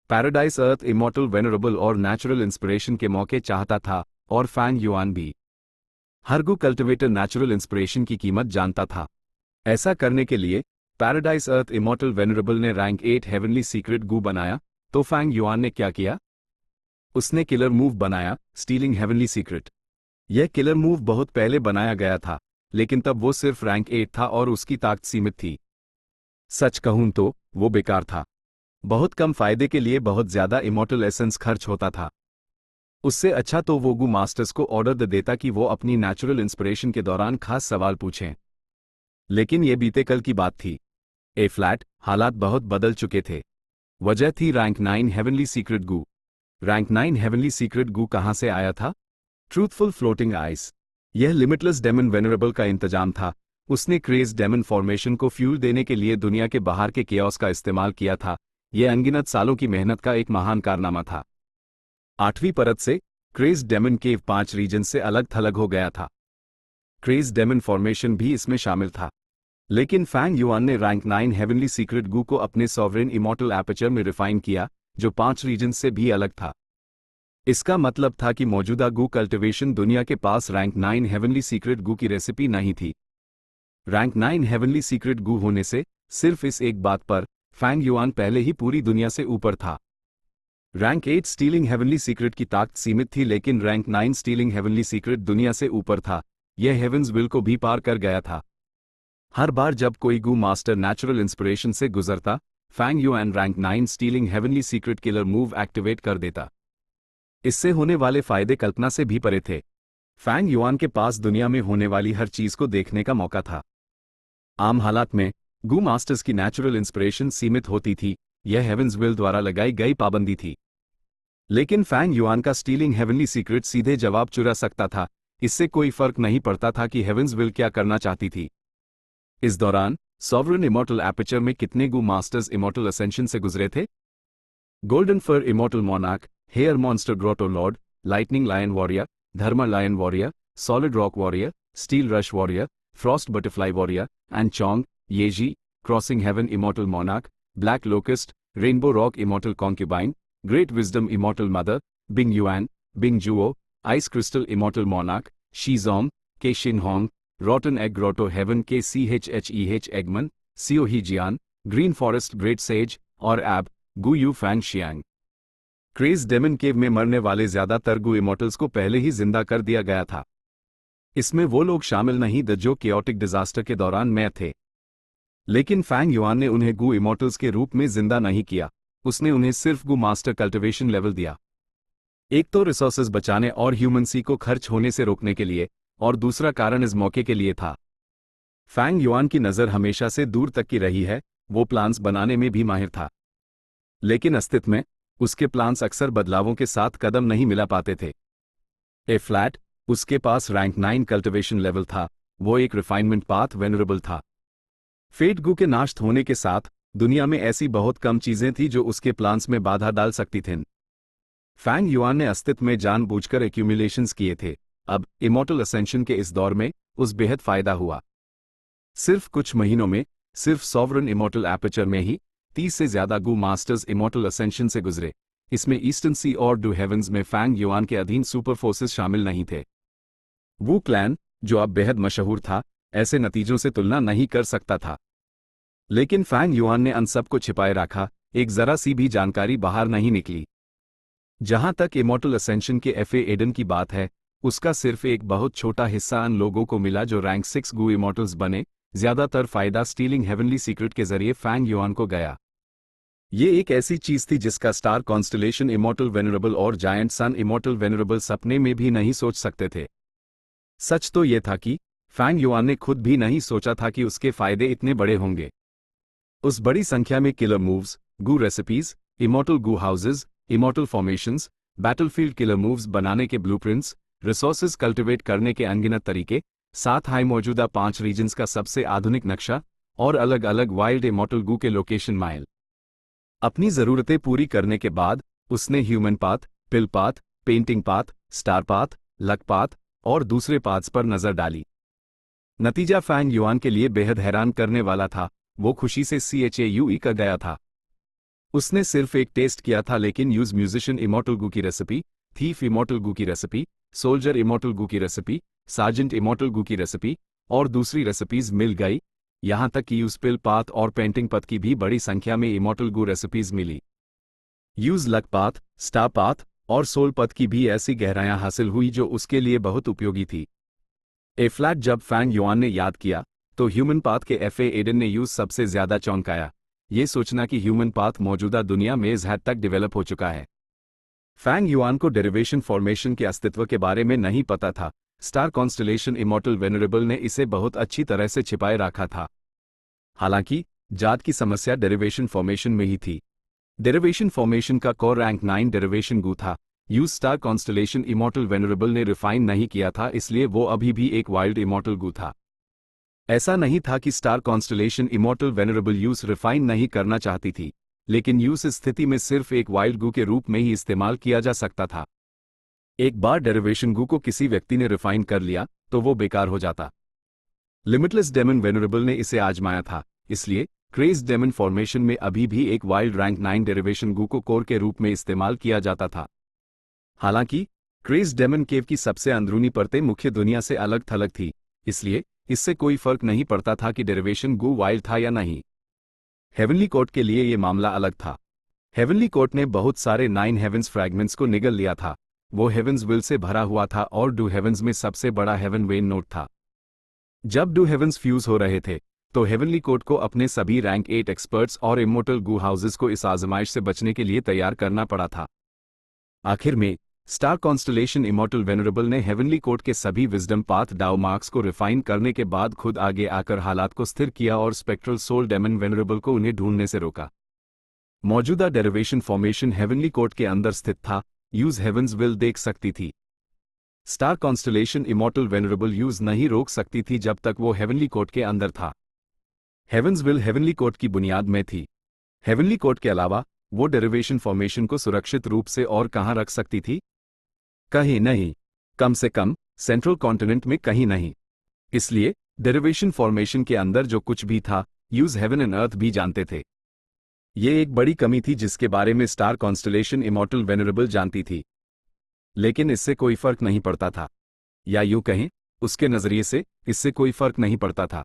पैराडाइस अर्थ इमॉर्टल वेनरेबल और नेचुरल इंस्पिरेशन के मौके चाहता था, और फैंग युआन भी। हर गु कल्टिवेटर नेचुरल इंस्पिरेशन की कीमत जानता था। ऐसा करने के लिए पैराडाइस अर्थ इमॉर्टल वेनरेबल ने रैंक 8 हेवनली सीक्रेट गु बनाया, तो फैंग युआन ने क्या किया? उसने किलर मूव बनाया, स्टीलिंग हेवनली सीक्रेट। यह किलर मूव बहुत पहले बनाया गया था, लेकिन तब वो सिर्फ रैंक 8 था और उसकी ताकत सीमित थी। सच कहूं तो वो बेकार था। बहुत कम फायदे के लिए बहुत ज्यादा इमॉर्टल एसेंस खर्च होता था। उससे अच्छा तो वो गु मास्टर्स को ऑर्डर दे देता कि वो अपनी नेचुरल इंस्पिरेशन के दौरान खास सवाल पूछें। लेकिन ये बीते कल की बात थी। ए फ्लैट हालात बहुत बदल चुके थे। वजह थी रैंक 9 हेवनली सीक्रेट गु। रैंक 9 हेवनली सीक्रेट गु कहां से आया था? Truthful floating ice. यह लिमिटलेस डेमन वेनरेबल का इंतजाम था। उसने क्रेज डेमन फॉर्मेशन को फ्यूल देने के लिए दुनिया के बाहर के केओस का इस्तेमाल किया था। यह अनगिनत सालों की मेहनत का एक महान कारनामा था। 8वीं परत से क्रेज डेमन केव 5 रीजन से अलग थलग हो गया था। क्रेज डेमन फॉर्मेशन भी इसमें शामिल था। लेकिन फैंग युआन ने रैंक 9 हेवनली सीक्रेट गु को अपने सॉवरेन इमॉर्टल एपर्चर में रिफाइन किया, जो 5 रीजन से भी अलग था। इसका मतलब था कि मौजूदा गु कल्टिवेशन दुनिया के पास रैंक 9 हेवनली सीक्रेट गु की रेसिपी नहीं थी। रैंक 9 हेवनली सीक्रेट गु होने से सिर्फ इस एक बात पर फैंग युआन पहले ही पूरी दुनिया से ऊपर था। रैंक 8 स्टीलिंग हेवनली सीक्रेट की ताकत सीमित थी, लेकिन रैंक 9 स्टीलिंग हेवनली सीक्रेट दुनिया से ऊपर था। यह हेवंस विल को भी पार कर गया था। हर बार जब कोई गु मास्टर नेचुरल इंस्पिरेशन से गुजरता, Fang Yuan rank 9 stealing heavenly secret killer move activate कर देता। इससे होने वाले फायदे कल्पना से भी परे थे। फैंग युआन के पास दुनिया में होने वाली हर चीज को देखने का मौका था। आम हालात में गू मास्टर्स की नेचुरल इंस्पिरेशन सीमित होती थी, यह हेवंस विल द्वारा लगाई गई पाबंदी थी। लेकिन फैंग युआन का स्टीलिंग हेवनली सीक्रेट सीधे जवाब चुरा सकता था, इससे कोई फर्क नहीं पड़ता था कि हेवंस विल क्या करना चाहती थी। इस दौरान सॉवरन इमॉर्टल एपर्चर में कितने गू मास्टर्स इमॉर्टल असेंशन से गुजरे थे? Golden fur immortal monarch, hair monster grotto lord, lightning lion warrior, Dharma lion warrior, solid rock warrior, steel rush warrior, frost butterfly warrior, and Chong, Yeji, crossing heaven immortal monarch, black locust, rainbow rock immortal concubine, great wisdom immortal mother, Bing Yuan, Bing Zhuo, ice crystal immortal monarch, Shizong, के Xinhong, rotten egg grotto heaven के CHEH एगमन, सियोहीजियान, green forest great sage और एब गु you Fang Xiang. Crazy demon cave में मरने वाले ज्यादातर गु इमॉर्टल्स को पहले ही जिंदा कर दिया गया था। इसमें वो लोग शामिल नहीं थे जो केओटिक डिजास्टर के दौरान में थे। लेकिन फैंग युआन ने उन्हें गु इमॉर्टल्स के रूप में जिंदा नहीं किया, उसने उन्हें सिर्फ गु मास्टर कल्टिवेशन लेवल दिया। एक तो रिसोर्सेज बचाने और ह्यूमन सी को खर्च होने से रोकने के लिए, और दूसरा कारण इस मौके के लिए था। फैंग युआन की नज़र हमेशा से दूर तक की रही है, वो प्लान्स बनाने में भी माहिर था। लेकिन अस्तित्व में उसके प्लान्स अक्सर बदलावों के साथ कदम नहीं मिला पाते थे। ए फ्लैट, उसके पास रैंक 9 कल्टिवेशन लेवल था, वो एक रिफाइनमेंट पाथ वेनरेबल था। फेट गु के नाश होने के साथ दुनिया में ऐसी बहुत कम चीजें थी जो उसके प्लान्स में बाधा डाल सकती थीं। फैंग युआन ने अस्तित्व में जानबूझकर एक्यूमुलेशंस किए थे। अब इमॉर्टल असेंशन के इस दौर में उस बेहद फायदा हुआ। सिर्फ कुछ महीनों में, सिर्फ सॉवरन इमॉर्टल एपर्चर में ही 30 से ज्यादा गु मास्टर्स इमॉर्टल असेंशन से गुजरे। इसमें ईस्टर्न सी और डू हेवंस में फैंग युआन के अधीन सुपर फोर्सेस शामिल नहीं थे। वू क्लैन, जो अब बेहद मशहूर था, ऐसे नतीजों से तुलना नहीं कर सकता था। लेकिन फैंग युआन ने अन सब को छिपाए रखा, एक जरा सी भी जानकारी बाहर नहीं निकली। जहां तक इमॉर्टल असेंशन के एफए एडन की बात है, उसका सिर्फ एक बहुत छोटा हिस्सा अन लोगों को मिला जो रैंक 6 गु इमॉर्टल्स बने। ज्यादातर फायदा स्टीलिंग हेवनली सीक्रेट के जरिए फैंग युआन को गया। ये एक ऐसी चीज थी जिसका स्टार कॉन्स्टलेशन इमॉर्टल वेनरेबल और जायंट सन इमॉर्टल वेनरेबल सपने में भी नहीं सोच सकते थे। सच तो यह था कि फैंग युआन ने खुद भी नहीं सोचा था कि उसके फायदे इतने बड़े होंगे। उस बड़ी संख्या में किलर मूव्स, गु रेसिपीज, इमॉर्टल गु houses, immortal formations, battlefield killer moves बनाने के ब्लूप्रिंट्स, रिसोर्सेज कल्टिवेट करने के अनगिनत तरीके, साथ हाई मौजूदा 5 रीजन्स का सबसे आधुनिक नक्शा और अलग अलग वाइल्ड इमॉर्टल गु के लोकेशन माइल। अपनी जरूरतें पूरी करने के बाद उसने human path, pill path, painting path, star path, luck path और दूसरे पाथ्स पर नजर डाली। नतीजा फैंग युआन के लिए बेहद हैरान करने वाला था। वो खुशी से CHAUE का गया था। उसने सिर्फ एक टेस्ट किया था, लेकिन यूज म्यूजिशियन इमॉर्टल गु की रेसिपी, थीफ इमॉर्टल गु की रेसिपी, सोल्जर इमॉर्टल गु की रेसिपी, सार्जेंट इमॉर्टल गु की रेसिपी और दूसरी रेसिपीज मिल गई। यहां तक कि यूज पिल पाथ और पेंटिंग पथ की भी बड़ी संख्या में इमॉर्टल गु रेसिपीज मिली। यूज लक पाथ, स्टार पाथ और सोल पथ की भी ऐसी गहराइयां हासिल हुई जो उसके लिए बहुत उपयोगी थी। ए फ्लैट जब फैंग युआन ने याद किया तो ह्यूमन पाथ के एफए एडन ने यूज सबसे ज्यादा चौंकाया, ये सोचना कि ह्यूमन पाथ मौजूदा दुनिया में इस हद तक डेवलप हो चुका है। फैंग युआन को डेरिवेशन फॉर्मेशन के अस्तित्व के बारे में नहीं पता था। स्टार कॉन्स्टलेशन इमॉर्टल वेनरेबल ने इसे बहुत अच्छी तरह से छिपाए रखा था। हालांकि जात की समस्या डेरिवेशन फॉर्मेशन में ही थी। डेरिवेशन फॉर्मेशन का कोर रैंक 9 डेरिवेशन गु था। Use star constellation immortal venerable ने रिफाइन नहीं किया था, इसलिए वो अभी भी एक वाइल्ड इमॉर्टल गु था। ऐसा नहीं था कि star constellation immortal venerable use refine नहीं करना चाहती थी, लेकिन यूज इस स्थिति में सिर्फ एक वाइल्ड गु के रूप में ही इस्तेमाल किया जा सकता था। एक बार डेरिवेशन गु को किसी व्यक्ति ने रिफाइन कर लिया तो वो बेकार हो जाता। लिमिटलेस डेमन वेनरेबल ने इसे आजमाया था, इसलिए क्रेज डेमन फॉर्मेशन में अभी भी एक वाइल्ड रैंक 9 डेरिवेशन गु को कोर के रूप में इस्तेमाल किया जाता था। हालांकि क्रेज डेमन केव की सबसे अंदरूनी परतें मुख्य दुनिया से अलग थलग थी, इसलिए इससे कोई फर्क नहीं पड़ता था कि डेरिवेशन गु वाइल्ड था या नहीं। हेवनली कोर्ट के लिए यह मामला अलग था। हेवनली कोर्ट ने बहुत सारे 9 हेवंस फ्रैगमेंट्स को निगल लिया था। वो हेवंस विल से भरा हुआ था और डू हेवंस में सबसे बड़ा हेवन वेन नोड था। जब डू हेवंस फ्यूज हो रहे थे तो हेवनली कोर्ट को अपने सभी रैंक 8 एक्सपर्ट्स और इमोर्टल गु हाउसेस को इस आजमाइश से बचने के लिए तैयार करना पड़ा था। आखिर में स्टार कॉन्स्टलेशन इमॉर्टल वेनरेबल ने हेवनली कोर्ट के सभी विजडम पाथ डाउ मार्क्स को रिफाइन करने के बाद खुद आगे आकर हालात को स्थिर किया और स्पेक्ट्रल सोल डेमन वेनरेबल को उन्हें ढूंढने से रोका। मौजूदा डेरिवेशन फॉर्मेशन हेवनली कोर्ट के अंदर स्थित था, यूज हेवंस विल देख सकती थी। Star constellation immortal venerable use नहीं रोक सकती थी जब तक वो हेवनली कोर्ट के अंदर था। हेवंस विल हेवनली कोर्ट की बुनियाद में थी। हेवनली कोर्ट के अलावा वो डेरिवेशन फॉर्मेशन को सुरक्षित रूप से और कहां रख सकती थी? कहीं नहीं, कम से कम सेंट्रल कॉन्टिनेंट में कहीं नहीं। इसलिए डेरिवेशन फॉर्मेशन के अंदर जो कुछ भी था, यूज हेवन एंड अर्थ भी जानते थे। ये एक बड़ी कमी थी जिसके बारे में स्टार कॉन्स्टलेशन इमॉर्टल वेनरेबल जानती थी, लेकिन इससे कोई फर्क नहीं पड़ता था, या यूं कहें, उसके नजरिए से इससे कोई फर्क नहीं पड़ता था।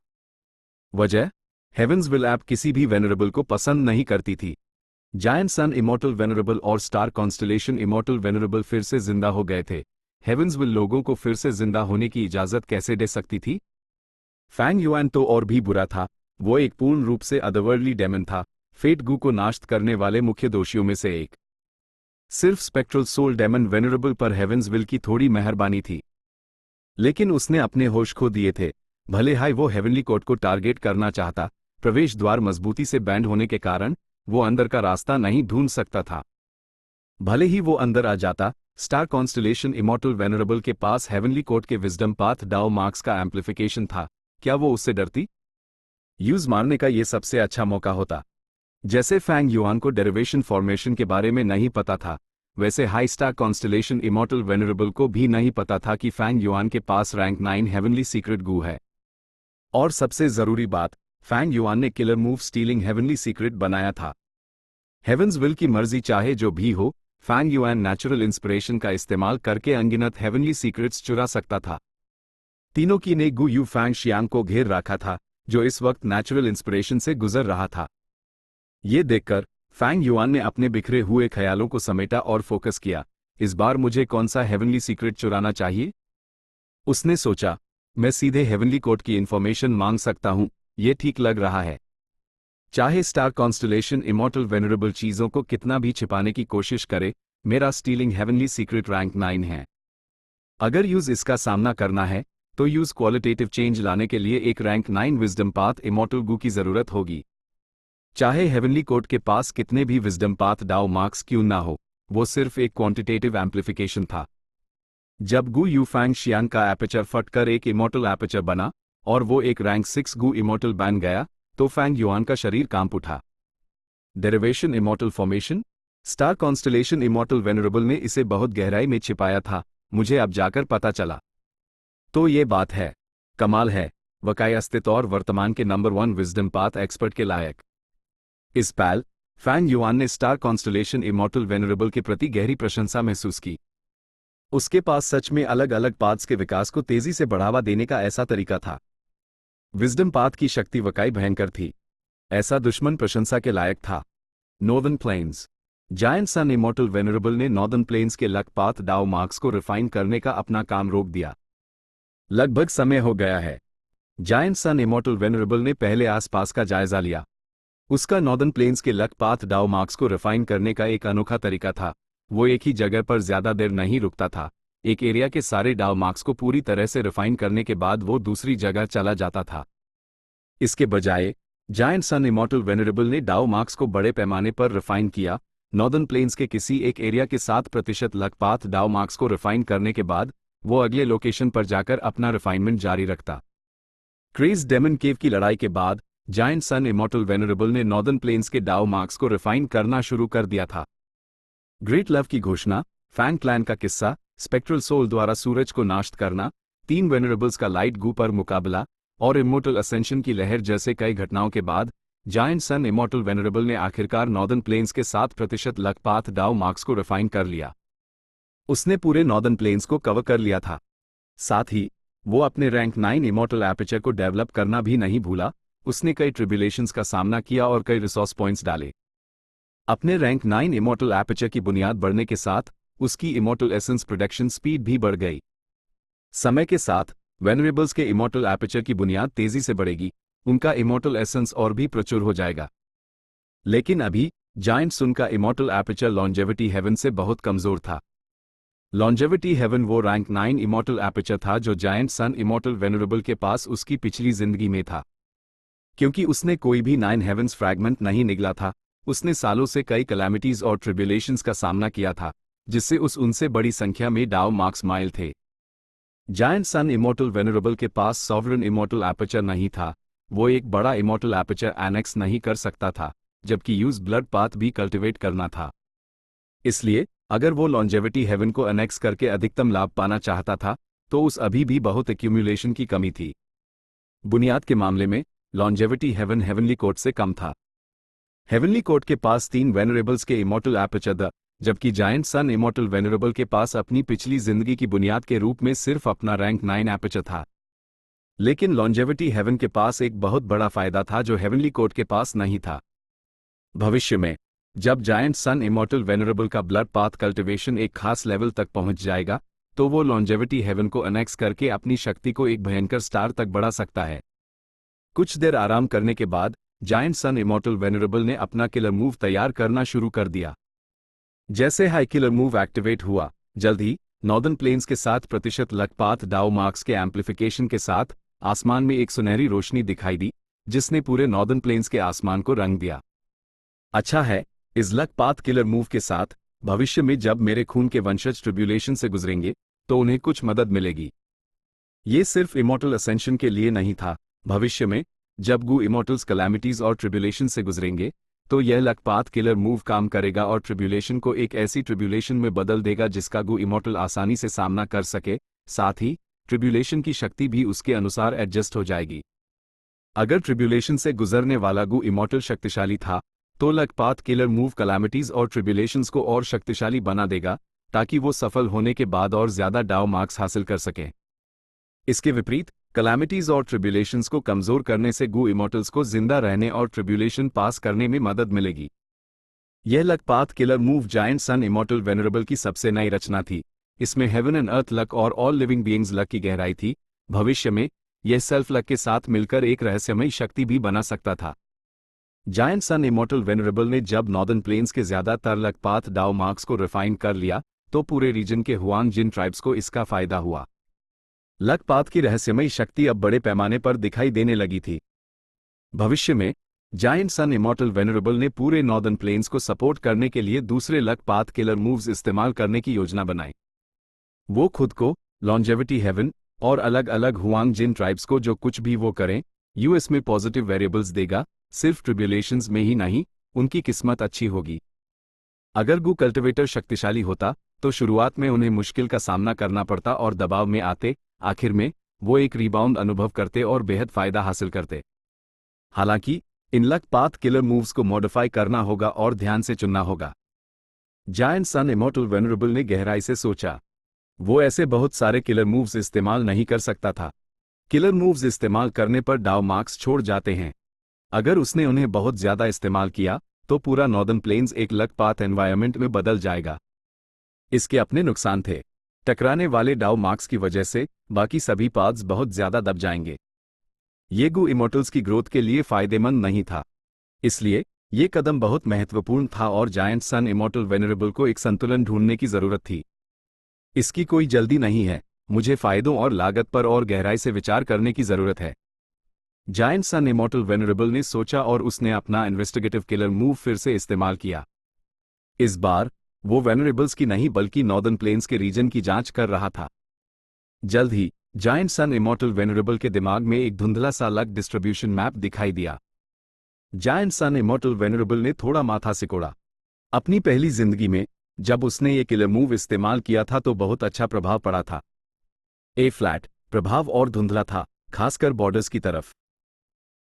वजह, हेवंस विल ऐप किसी भी वेनरेबल को पसंद नहीं करती थी। जायंट सन इमॉर्टल वेनरेबल और स्टार कॉन्स्टलेशन इमॉर्टल वेनरेबल फिर से जिंदा हो गए थे। हेवंस विल लोगों को फिर से जिंदा होने की इजाजत कैसे दे सकती थी? फैंग युआन तो और भी बुरा था। वो एक पूर्ण रूप से अदरवर्ल्डली डेमन था, फेट गू को नाश करने वाले मुख्य दोषियों में से एक। सिर्फ स्पेक्ट्रल सोल डेमन वेनरेबल पर हेवंस विल की थोड़ी मेहरबानी थी, लेकिन उसने अपने होश खो दिए थे। भले हाय वो हेवनली कोर्ट को टारगेट करना चाहता, प्रवेश द्वार मजबूती से बैंड होने के कारण वो अंदर का रास्ता नहीं ढूंढ सकता था। भले ही वो अंदर आ जाता, स्टार कॉन्स्टलेशन इमॉर्टल वेनरेबल के पास हेवनली कोर्ट के विजडम पाथ डाउ मार्क्स का एम्प्लीफिकेशन था। क्या वो उससे डरती? यूज मारने का ये सबसे अच्छा मौका होता। जैसे फैंग युआन को डेरिवेशन फॉर्मेशन के बारे में नहीं पता था, वैसे high star constellation immortal venerable को भी नहीं पता था कि फैंग युआन के पास रैंक 9 हेवनली सीक्रेट गू है। और सबसे जरूरी बात, फैंग युआन ने killer move stealing heavenly secret बनाया था। हेवंस विल की मर्जी चाहे जो भी हो, फैंग युआन नेचुरल इंस्पिरेशन का इस्तेमाल करके अनगिनत हेवनली सीक्रेट्स चुरा सकता था। तीनों की ने गू यू फैंग शियांग को घेर रखा था, जो इस वक्त नेचुरल इंस्पिरेशन से गुजर रहा था। ये देखकर फैंग युआन ने अपने बिखरे हुए ख्यालों को समेटा और फोकस किया। इस बार मुझे कौन सा हेवनली सीक्रेट चुराना चाहिए? उसने सोचा, मैं सीधे हेवनली कोर्ट की इंफॉर्मेशन मांग सकता हूं, ये ठीक लग रहा है। चाहे स्टार कॉन्स्टलेशन इमॉर्टल वेनरेबल चीजों को कितना भी छिपाने की कोशिश करे, मेरा स्टीलिंग हेवनली सीक्रेट रैंक 9 है। अगर यूज इसका सामना करना है, तो यूज क्वालिटेटिव चेंज लाने के लिए एक रैंक 9 विजडम पाथ इमॉर्टल गू की जरूरत होगी। चाहे हेवनली कोर्ट के पास कितने भी विजडम पाथ डाउ मार्क्स क्यों ना हो, वो सिर्फ एक क्वांटिटेटिव एम्प्लीफिकेशन था। जब गू यू फैंग शियांग का एपेचर फटकर एक इमॉर्टल एपेचर बना और वो एक रैंक 6 गू इमॉर्टल बन गया, तो फैंग युआन का शरीर कांप उठा। Derivation immortal formation, star constellation immortal venerable ने इसे बहुत गहराई में छिपाया था, मुझे अब जाकर पता चला। तो ये बात है, कमाल है, वकाई अस्तित्व और वर्तमान के नंबर 1 विजडम पाथ एक्सपर्ट के लायक। इस पल फैंग युआन ने स्टार कॉन्स्टलेशन इमॉर्टल वेनरेबल के प्रति गहरी प्रशंसा महसूस की। उसके पास सच में अलग अलग पाथ्स के विकास को तेजी से बढ़ावा देने का ऐसा तरीका था। विजडम पाथ की शक्ति वकाई भयंकर थी, ऐसा दुश्मन प्रशंसा के लायक था। Northern plains, giant sun immortal venerable ने नॉर्दर्न प्लेन्स के लक पाथ डाउ मार्क्स को रिफाइन करने का अपना काम रोक दिया। लगभग समय हो गया है। जायंट सन इमॉर्टल वेनरेबल ने पहले आसपास का जायजा लिया। उसका नॉर्दर्न प्लेन्स के लक पाथ डाउ मार्क्स को रिफाइन करने का एक अनोखा तरीका था। वो एक ही जगह पर ज्यादा देर नहीं रुकता था। एक एरिया के सारे डाउ मार्क्स को पूरी तरह से रिफाइन करने के बाद वो दूसरी जगह चला जाता था। इसके बजाय जायंट सन इमॉर्टल वेनरेबल ने डाउ मार्क्स को बड़े पैमाने पर रिफाइन किया। नॉर्दर्न प्लेन्स के किसी एक एरिया के 7% लक पाथ डाउ मार्क्स को रिफाइन करने के बाद वो अगले लोकेशन पर जाकर अपना रिफाइनमेंट जारी रखता। क्रेज डेमन केव की लड़ाई के बाद जायंट सन इमॉर्टल वेनरेबल ने नॉर्दर्न प्लेन्स के डाउ मार्क्स को रिफाइन करना शुरू कर दिया था। ग्रेट लव की घोषणा, फैंग क्लैन का किस्सा, स्पेक्ट्रल सोल द्वारा सूरज को नाश करना, 3 वेनरेबल्स का लाइट गू पर मुकाबला और इमॉर्टल असेंशन की लहर जैसे कई घटनाओं के बाद जायंट सन इमॉर्टल वेनरेबल ने आखिरकार नॉर्दर्न प्लेन्स के 7% लक पाथ डाउ मार्क्स को रिफाइन कर लिया। उसने पूरे नॉर्दर्न प्लेन्स को कवर कर लिया था। साथ ही वो अपने रैंक 9 इमॉर्टल एपेचर को डेवलप करना भी नहीं भूला। उसने कई ट्रिब्यूलेशंस का सामना किया और कई रिसोर्स पॉइंट्स डाले। अपने रैंक 9 इमॉर्टल एपेचर की बुनियाद बढ़ने के साथ उसकी इमॉर्टल एसेंस प्रोडक्शन स्पीड भी बढ़ गई। समय के साथ वेनरेबल्स के इमॉर्टल एपेचर की बुनियाद तेजी से बढ़ेगी, उनका इमॉर्टल एसेंस और भी प्रचुर हो जाएगा। लेकिन अभी जायंट सुन का इमॉर्टल एपेचर लॉन्जेविटी हेवन से बहुत कमजोर था। लॉन्जेविटी हेवन वो रैंक 9 इमॉर्टल एपर्चर था जो जायंट सन इमॉर्टल वेनरेबल के पास उसकी पिछली जिंदगी में था। क्योंकि उसने कोई भी 9 हेवंस फ्रैगमेंट नहीं निगला था, उसने सालों से कई कैलामिटीज और ट्रिब्यूलेशंस का सामना किया था, जिससे उनसे बड़ी संख्या में डाउ मार्क्स माइल थे। जायंट सन इमॉर्टल वेनरेबल के पास सॉवरन इमॉर्टल एपर्चर नहीं था, वो एक बड़ा इमॉर्टल एपर्चर एनेक्स नहीं कर सकता था, जबकि यूज ब्लड पाथ भी कल्टिवेट करना था। इसलिए अगर वो लॉन्जेविटी हेवन को एनेक्स करके अधिकतम लाभ पाना चाहता था, तो उस अभी भी बहुत एक्यूमुलेशन की कमी थी। बुनियाद के मामले में लॉन्जेविटी हेवन हेवनली कोर्ट से कम था। हेवनली कोर्ट के पास 3 वेनरेबल्स के इमॉर्टल एपर्चर द, जबकि जायंट सन इमॉर्टल वेनरेबल के पास अपनी पिछली जिंदगी की बुनियाद के रूप में सिर्फ अपना रैंक 9 एपर्चर था। लेकिन लॉन्जेविटी हेवन के पास एक बहुत बड़ा फायदा था जो हेवनली कोर्ट के पास नहीं था। भविष्य में जब जायंट सन इमॉर्टल वेनरेबल का ब्लड पाथ कल्टिवेशन एक खास लेवल तक पहुंच जाएगा, तो वो लॉन्जेविटी हेवन को एनेक्स करके अपनी शक्ति को एक भयंकर स्टार तक बढ़ा सकता है। कुछ देर आराम करने के बाद जायंट सन इमॉर्टल वेनरेबल ने अपना किलर मूव तैयार करना शुरू कर दिया। जैसे हाई किलर मूव एक्टिवेट हुआ, जल्द ही नॉर्दर्न प्लेन्स के 7% लकपात डाउ मार्क्स के एम्प्लीफिकेशन के साथ आसमान में एक सुनहरी रोशनी दिखाई दी, जिसने पूरे नॉर्दर्न प्लेन्स के आसमान को रंग दिया। अच्छा है, इस लकपात किलर मूव के साथ भविष्य में जब मेरे खून के वंशज ट्रिब्यूलेशन से गुजरेंगे, तो उन्हें कुछ मदद मिलेगी। ये सिर्फ इमॉर्टल असेंशन के लिए नहीं था, भविष्य में जब गू इमॉर्टल्स कैलामिटीज और ट्रिब्यूलेशन से गुजरेंगे, तो यह लकपात किलर मूव काम करेगा और ट्रिब्यूलेशन को एक ऐसी ट्रिब्यूलेशन में बदल देगा जिसका गू इमॉर्टल आसानी से सामना कर सके, साथ ही ट्रिब्यूलेशन की शक्ति भी उसके अनुसार एडजस्ट हो जाएगी। अगर ट्रिब्यूलेशन से गुजरने वाला गू इमॉर्टल शक्तिशाली था, तो लकपात किलर मूव कैलामिटीज और ट्रिब्यूलेशंस को और शक्तिशाली बना देगा, ताकि वो सफल होने के बाद और ज्यादा डाउ मार्क्स हासिल कर सकें। इसके विपरीत कैलामिटीज और ट्रिब्यूलेशंस को कमजोर करने से गू इमॉर्टल्स को जिंदा रहने और ट्रिब्यूलेशन पास करने में मदद मिलेगी। यह लकपात killer move giant sun immortal venerable की सबसे नई रचना थी। इसमें हेवन एंड अर्थ लक और ऑल लिविंग बीइंग्स लक की गहराई थी। भविष्य में यह सेल्फ लक के साथ मिलकर एक रहस्यमयी शक्ति भी बना सकता था। जायंट सन इमॉर्टल वेनरेबल ने जब नॉर्दर्न प्लेन्स के ज्यादातर लकपात डाउ मार्क्स को रिफाइन कर लिया, तो पूरे रीजन के हुआंग जिन ट्राइब्स को इसका फायदा हुआ। लकपात की रहस्यमयी शक्ति अब बड़े पैमाने पर दिखाई देने लगी थी। भविष्य में जायंट सन इमॉर्टल वेनरेबल ने पूरे नॉर्दर्न प्लेन्स को सपोर्ट करने के लिए दूसरे लकपात किलर मूव्स इस्तेमाल करने की योजना बनाई। वो खुद को, लॉन्जेविटी हेवन और अलग अलग हुआंग जिन ट्राइब्स को जो कुछ भी वो करें, यूएस में पॉजिटिव वेरिएबल्स देगा। सिर्फ ट्रिब्यूलेशंस में ही नहीं, उनकी किस्मत अच्छी होगी। अगर गू कल्टिवेटर शक्तिशाली होता, तो शुरुआत में उन्हें मुश्किल का सामना करना पड़ता और दबाव में आते, आखिर में वो एक रिबाउंड अनुभव करते और बेहद फायदा हासिल करते। हालांकि इन लकपात किलर मूव्स को मॉडिफाई करना होगा और ध्यान से चुनना होगा। जायंट सन इमॉर्टल वेनरेबल ने गहराई से सोचा। वो ऐसे बहुत सारे किलर मूव्स इस्तेमाल नहीं कर सकता था। किलर मूव्स इस्तेमाल करने पर डाउ मार्क्स छोड़ जाते हैं। अगर उसने उन्हें बहुत ज्यादा इस्तेमाल किया, तो पूरा नॉर्दर्न प्लेन्स एक लकपात एनवायरनमेंट में बदल जाएगा। इसके अपने नुकसान थे। टकराने वाले डाउ मार्क्स की वजह से बाकी सभी पाथ्स बहुत ज्यादा दब जाएंगे। ये गू इमॉर्टल्स की ग्रोथ के लिए फायदेमंद नहीं था। इसलिए ये कदम बहुत महत्वपूर्ण था और जायंट सन इमॉर्टल वेनरेबल को एक संतुलन ढूंढने की जरूरत थी। इसकी कोई जल्दी नहीं है, मुझे फायदों और लागत पर और गहराई से विचार करने की जरूरत है। जायंट सन इमॉर्टल वेनरेबल ने सोचा और उसने अपना इन्वेस्टिगेटिव किलर मूव फिर से इस्तेमाल किया। इस बार वो वेनरेबल्स की नहीं बल्कि नॉर्दर्न प्लेन्स के रीजन की जांच कर रहा था। जल्द ही जायंट सन इमॉर्टल वेनरेबल के दिमाग में एक धुंधला सा लक डिस्ट्रीब्यूशन मैप दिखाई दिया। जायंट सन इमॉर्टल वेनरेबल ने थोड़ा माथा सिकोड़ा। अपनी पहली जिंदगी में जब उसने ये किलर मूव इस्तेमाल किया था तो बहुत अच्छा प्रभाव पड़ा था। ए फ्लैट प्रभाव और धुंधला था, खासकर बॉर्डर्स की तरफ।